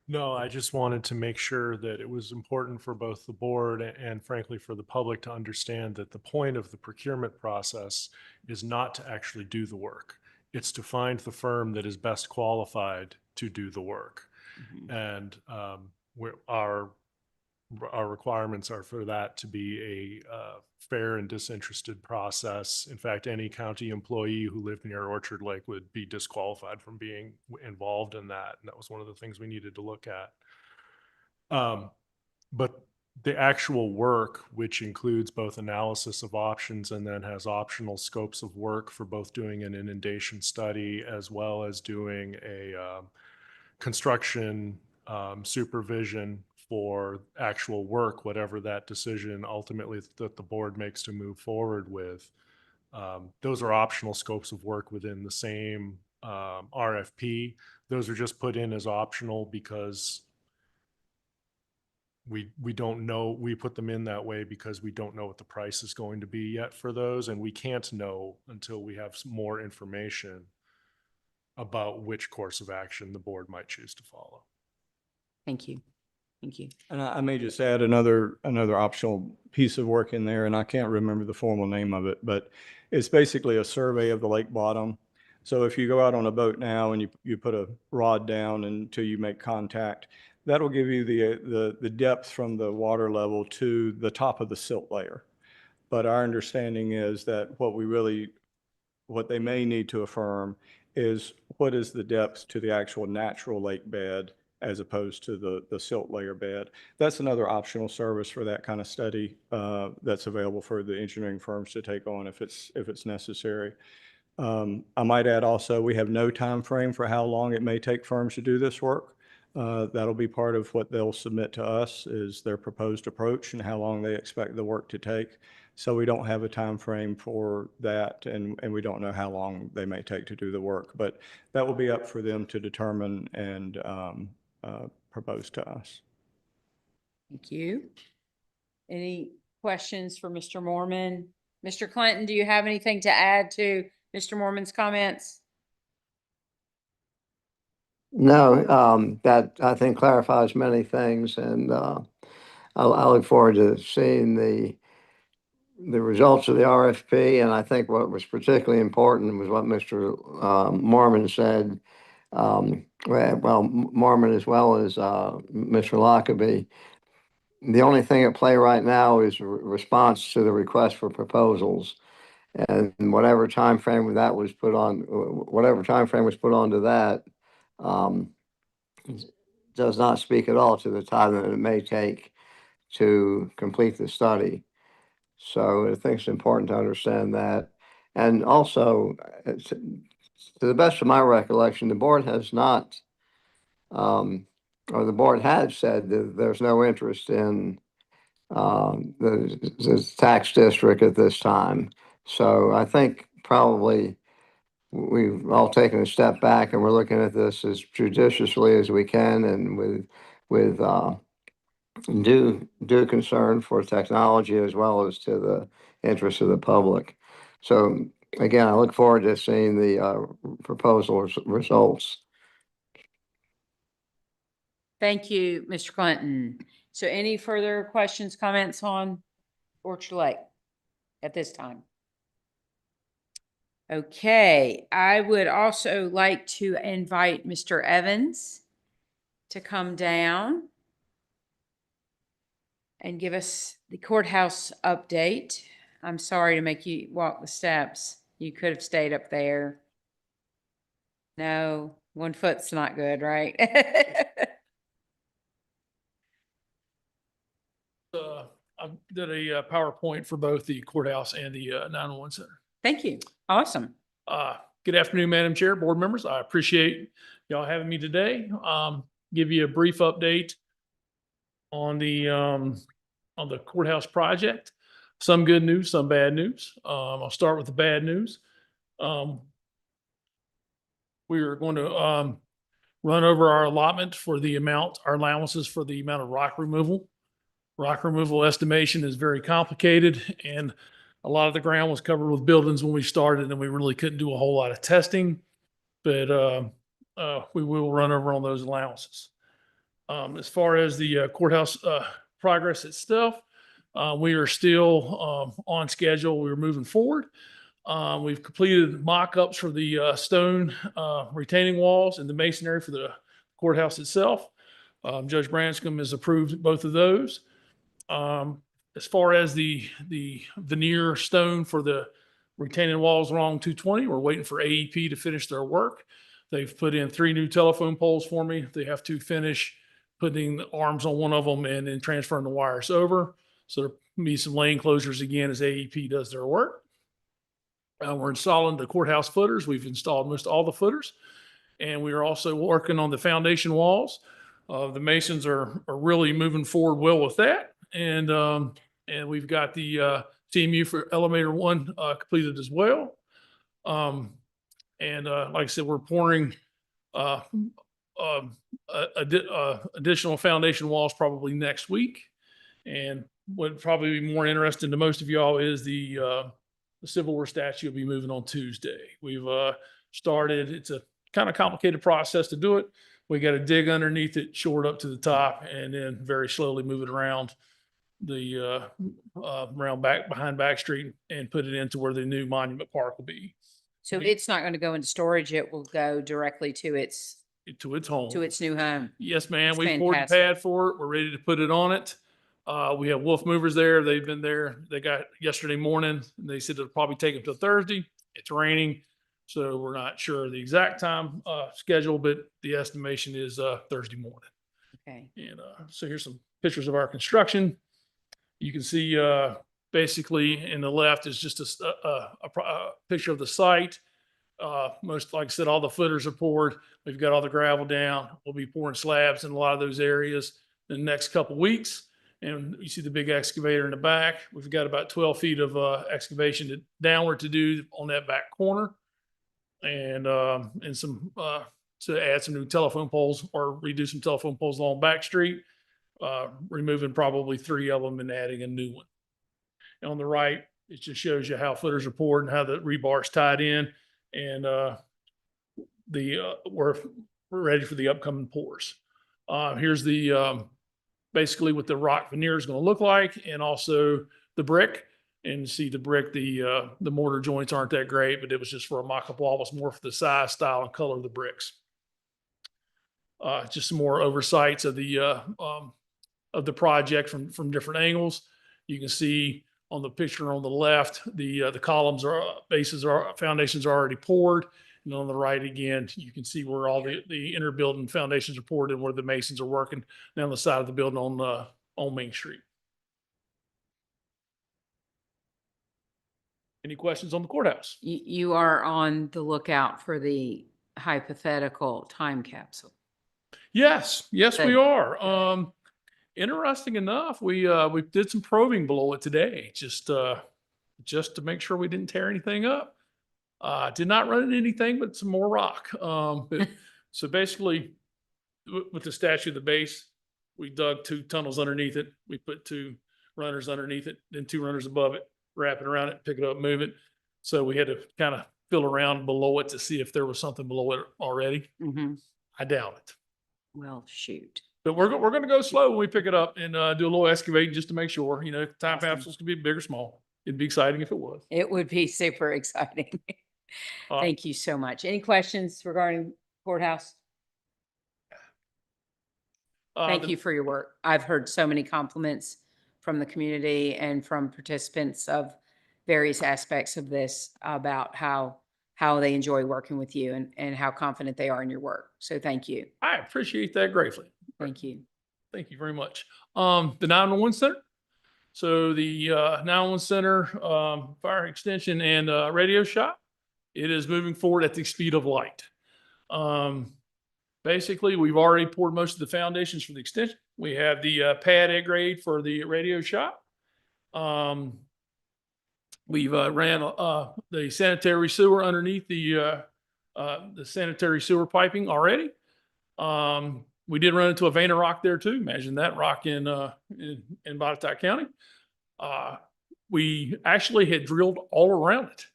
No, I just wanted to make sure that it was important for both the board and frankly for the public to understand that the point of the procurement process is not to actually do the work. It's to find the firm that is best qualified to do the work. And our requirements are for that to be a fair and disinterested process. In fact, any county employee who lived near Orchard Lake would be disqualified from being involved in that. And that was one of the things we needed to look at. But the actual work, which includes both analysis of options and then has optional scopes of work for both doing an inundation study as well as doing a construction supervision for actual work, whatever that decision ultimately that the board makes to move forward with. Those are optional scopes of work within the same RFP. Those are just put in as optional because we don't know, we put them in that way because we don't know what the price is going to be yet for those, and we can't know until we have some more information about which course of action the board might choose to follow. Thank you. Thank you. And I may just add another optional piece of work in there, and I can't remember the formal name of it, but it's basically a survey of the lake bottom. So if you go out on a boat now and you put a rod down until you make contact, that'll give you the depth from the water level to the top of the silt layer. But our understanding is that what they may need to affirm is what is the depth to the actual natural lake bed as opposed to the silt layer bed. That's another optional service for that kind of study that's available for the engineering firms to take on if it's necessary. I might add also, we have no time frame for how long it may take firms to do this work. That'll be part of what they'll submit to us is their proposed approach and how long they expect the work to take. So we don't have a time frame for that, and we don't know how long they may take to do the work, but that will be up for them to determine and propose to us. Thank you. Any questions for Mr. Mormon? Mr. Clinton, do you have anything to add to Mr. Mormon's comments? No, that I think clarifies many things, and I look forward to seeing the results of the RFP, and I think what was particularly important was what Mr. Marmon said. Marmon as well as Mr. Lockaby. The only thing at play right now is response to the request for proposals, and whatever time frame that was put on, whatever time frame was put onto that, does not speak at all to the time that it may take to complete the study. So I think it's important to understand that. And also, to the best of my recollection, the board has not, or the board has said that there's no interest in the tax district at this time. So I think probably we've all taken a step back and we're looking at this as judiciously as we can and with due concern for technology as well as to the interests of the public. So again, I look forward to seeing the proposal results. Thank you, Mr. Clinton. So any further questions, comments on Orchard Lake at this time? Okay, I would also like to invite Mr. Evans to come down and give us the courthouse update. I'm sorry to make you walk the steps. You could have stayed up there. No, 1 foot's not good, right? I did a PowerPoint for both the courthouse and the 911 center. Thank you. Awesome. Good afternoon, Madam Chair, board members. I appreciate y'all having me today. Give you a brief update on the courthouse project. Some good news, some bad news. I'll start with the bad news. We are going to run over our allotment for the amount, our allowances for the amount of rock removal. Rock removal estimation is very complicated, and a lot of the ground was covered with buildings when we started, and we really couldn't do a whole lot of testing, but we will run over on those allowances. As far as the courthouse progress itself, we are still on schedule. We're moving forward. We've completed mock-ups for the stone retaining walls and the masonry for the courthouse itself. Judge Branscombe has approved both of those. As far as the veneer stone for the retaining walls along 220, we're waiting for AEP to finish their work. They've put in 3 new telephone poles for me. They have to finish putting the arms on one of them and then transferring the wires over. So there'll be some lane closures again as AEP does their work. We're installing the courthouse footers. We've installed most all the footers, and we are also working on the foundation walls. The masons are really moving forward well with that. And we've got the CMU for elevator 1 completed as well. Like I said, we're pouring additional foundation walls probably next week. And what probably be more interesting to most of y'all is the Civil War statue will be moving on Tuesday. We've started. It's a kind of complicated process to do it. We got to dig underneath it, shore it up to the top, and then very slowly move it around the around back behind Back Street and put it into where the new Monument Park will be. So it's not going to go into storage. It will go directly to its home, to its new home. Yes, ma'am. That's We poured the fantastic. pad for it. We're ready to put it on it. We have wolf movers there. They've been there. They got yesterday morning. And they said it'll probably take them till Thursday. It's raining, so we're not sure the exact time schedule, but the estimation is Thursday morning. Okay. And so here's some pictures of our construction. You can see basically in the left is just a picture of the site. Most, like I said, all the footers are poured. We've got all the gravel down. We'll be pouring slabs in a lot of those areas in the next couple weeks. And you see the big excavator in the back. We've got about 12 feet of excavation downward to do on that back corner, and some to add some new telephone poles or redo some telephone poles along Back Street, removing probably 3 of them and adding a new one. And on the right, it just shows you how footers are poured and how the rebar's tied in, and we're ready for the upcoming pours. Here's the basically what the rock veneer is going to look like, and also the brick. And see the brick, the mortar joints aren't that great, but it was just for a mock-up wall. It was more for the size, style, and color of the bricks. Just some more oversights of the project from different angles. You can see on the picture on the left, the columns foundations are already poured. And on the right, again, you can see where all the inner building foundations are poured and where the masons are working down the side of the building on Main Street. Any questions on the courthouse? You are on the lookout for the hypothetical time capsule. Yes, yes, we Good. are. Interesting enough, we did some probing below it today, just to make sure we didn't tear anything up. Did not run into anything but some more rock. So basically, with the statue of the base, we dug 2 tunnels underneath it. We put 2 runners underneath it, then 2 runners above it, wrap it around it, pick it up, move it. So we had to kind of feel around below it to see if there was something below it already. Mm-hmm. I doubt it. Well, shoot. But we're going to go slow when we pick it up and do a little excavating just to make sure, time capsules can be big or small. It'd be exciting if it was. It would be super exciting. Thank you so much. Any questions regarding courthouse? Thank you for your work. I've heard so many compliments from the community and from participants of various aspects of this about how they enjoy working with you and how confident they are in your work. So thank you. I appreciate that greatly. Thank you. Thank you very much. The 911 center. So the 911 center, fire extension and radio shop, it is moving forward at the speed of light. Basically, we've already poured most of the foundations for the extension. We have the pad A grade for the radio shop. We've ran the sanitary sewer underneath the sanitary sewer piping already. We did run into a vein of rock there too. Imagine that rock in Botetourt County. We actually had drilled all around it.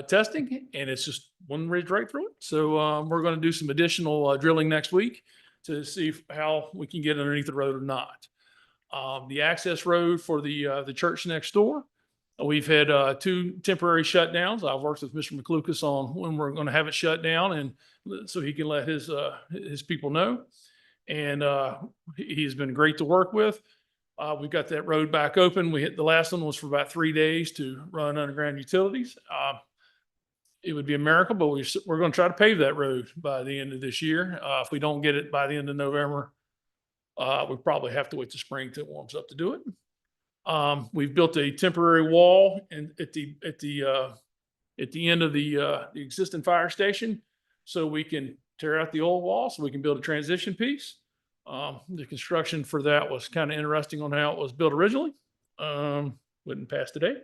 Testing, and it's just one ridge right through it. So we're going to do some additional drilling next week to see how we can get underneath the road or not. The access road for the church next door, we've had 2 temporary shutdowns. I've worked with Mr. McLucas on when we're going to have it shut down, and so he can let his people know. And he's been great to work with. We've got that road back open. The last one was for about 3 days to run underground utilities. It would be a miracle, but we're going to try to pave that road by the end of this year. If we don't get it by the end of November, we probably have to wait till spring till it warms up to do it. We've built a temporary wall and at the end of the existing fire station, so we can tear out the old wall, so we can build a transition piece. The construction for that was kind of interesting on how it was built originally. Wouldn't pass today.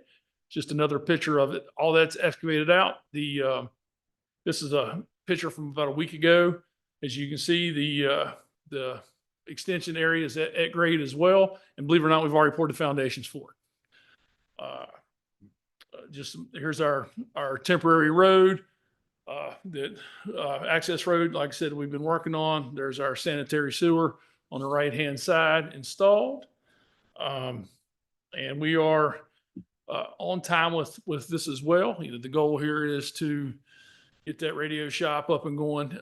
Just another picture of it. All that's excavated out. This is a picture from about a week ago. As you can see, the extension area is at grade as well. And believe it or not, we've already poured the foundations for it. Here's our temporary road. That access road, like I said, we've been working on. There's our sanitary sewer on the right-hand side installed. And we are on time with this as well. The goal here is to get that radio shop up and going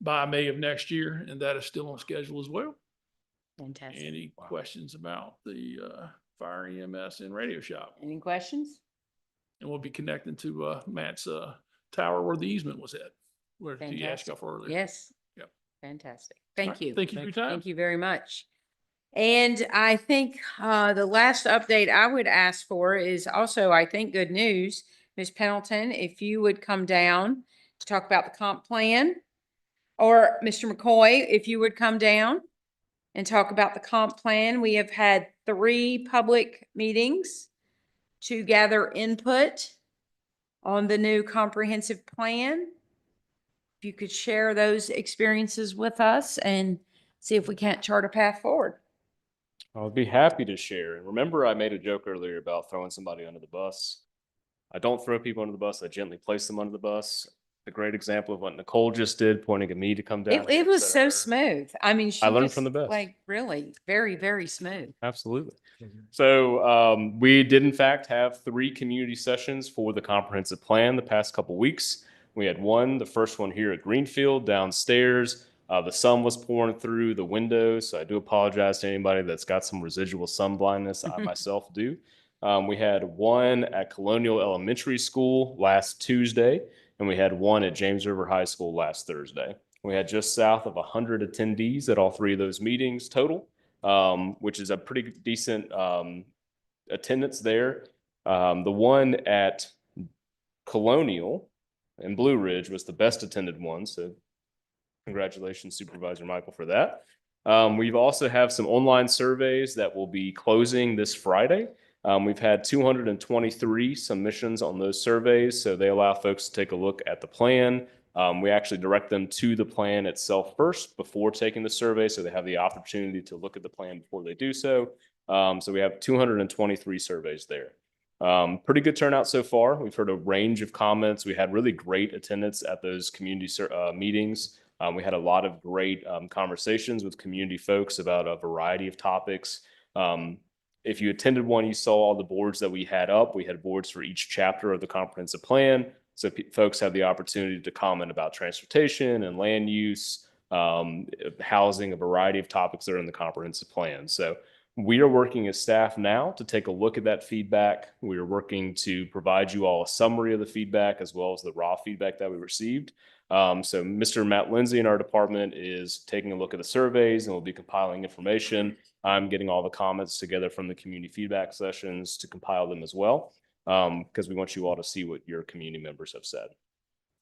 by May of next year, and that is still on schedule as well. Fantastic. Any questions about the fire EMS and radio shop? Any questions? And we'll be connecting to Matt's tower where the easement was at, where he asked you for earlier. Yes. Yep. Fantastic. All Thank right. you. Thank you for your time. Thank you very much. And I think the last update I would ask for is also, I think, good news. Ms. Pendleton, if you would come down to talk about the comp plan, or Mr. McCoy, if you would come down and talk about the comp plan. We have had 3 public meetings to gather input on the new comprehensive plan. If you could share those experiences with us and see if we can't chart a path forward. I would be happy to share. And remember, I made a joke earlier about throwing somebody under the bus. I don't throw people under the bus. I gently place them under the bus. a great example of what Nicole just did, pointing at me to come down. It was so smooth. I mean, she I learned just, from the best. like, really, very, very smooth. Absolutely. So we did in fact have 3 community sessions for the comprehensive plan the past couple weeks. We had one, the first one here at Greenfield downstairs. The sun was pouring through the windows, so I do apologize to anybody that's got some residual sun blindness. I myself do. We had one at Colonial Elementary School last Tuesday, and we had one at James River High School last Thursday. We had just south of 100 attendees at all 3 of those meetings total, which is a pretty decent attendance there. The one at Colonial in Blue Ridge was the best attended one, so congratulations, Supervisor Michael, for that. We've also have some online surveys that will be closing this Friday. We've had 223 submissions on those surveys, so they allow folks to take a look at the plan. We actually direct them to the plan itself first before taking the survey, so they have the opportunity to look at the plan before they do so. So we have 223 surveys there. Pretty good turnout so far. We've heard a range of comments. We had really great attendance at those community meetings. We had a lot of great conversations with community folks about a variety of topics. If you attended one, you saw all the boards that we had up. We had boards for each chapter of the comprehensive plan. So folks had the opportunity to comment about transportation and land use, housing, a variety of topics that are in the comprehensive plan. So we are working as staff now to take a look at that feedback. We are working to provide you all a summary of the feedback as well as the raw feedback that we received. So Mr. Matt Lindsay in our department is taking a look at the surveys and will be compiling information. I'm getting all the comments together from the community feedback sessions to compile them as well, because we want you all to see what your community members have said.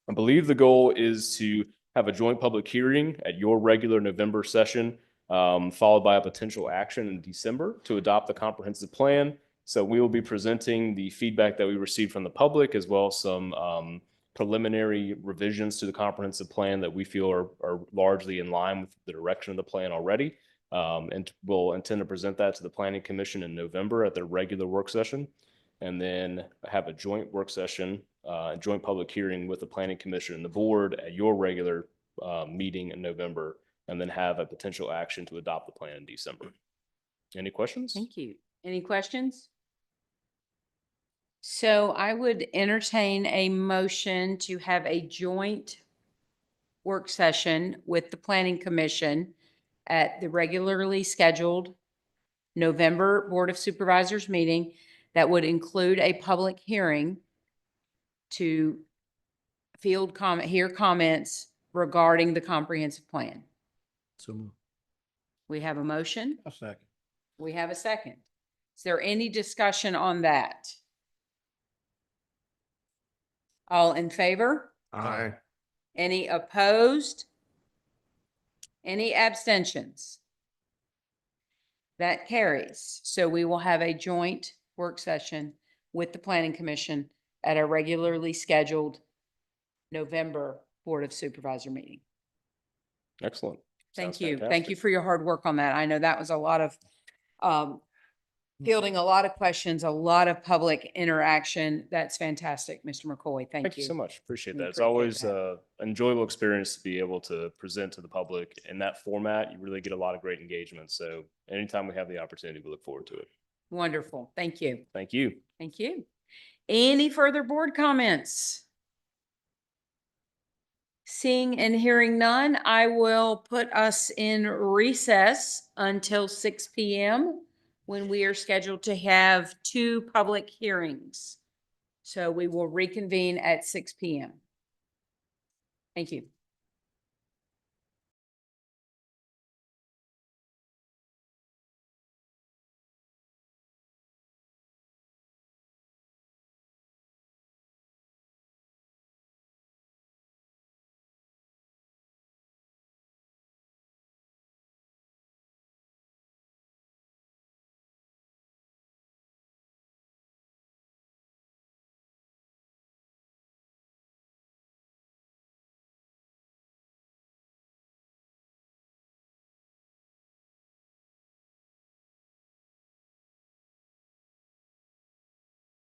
I believe the goal is to have a joint public hearing at your regular November session, followed by a potential action in December to adopt the comprehensive plan. So we will be presenting the feedback that we received from the public, as well as some preliminary revisions to the comprehensive plan that we feel are largely in line with the direction of the plan already. And we'll intend to present that to the Planning Commission in November at their regular work session, and then have a joint work session, joint public hearing with the Planning Commission and the board at your regular meeting in November, and then have a potential action to adopt the plan in December. Any questions? Thank you. Any questions? So I would entertain a motion to have a joint work session with the Planning Commission at the regularly scheduled November Board of Supervisors meeting that would include a public hearing to hear comments regarding the comprehensive plan. So We have a motion. A second. We have a second. Is there any discussion on that? All in favor? Aye. Any opposed? Any abstentions? That carries. So we will have a joint work session with the Planning Commission at a regularly scheduled November Board of Supervisor meeting. Excellent. Thank Sounds you. Thank fantastic. you for your hard work on that. I know that was a lot of fielding a lot of questions, a lot of public interaction. That's fantastic, Mr. McCoy. Thank you. Thank you so much. Appreciate We that. It's appreciate always that. an enjoyable experience to be able to present to the public in that format. You really get a lot of great engagement. So anytime we have the opportunity, we look forward to it. Wonderful. Thank you. Thank you. Thank you. Any further board comments? Seeing and hearing none, I will put us in recess until 6 p.m. when we are scheduled to have 2 public hearings. So we will reconvene at 6 p.m. Thank you.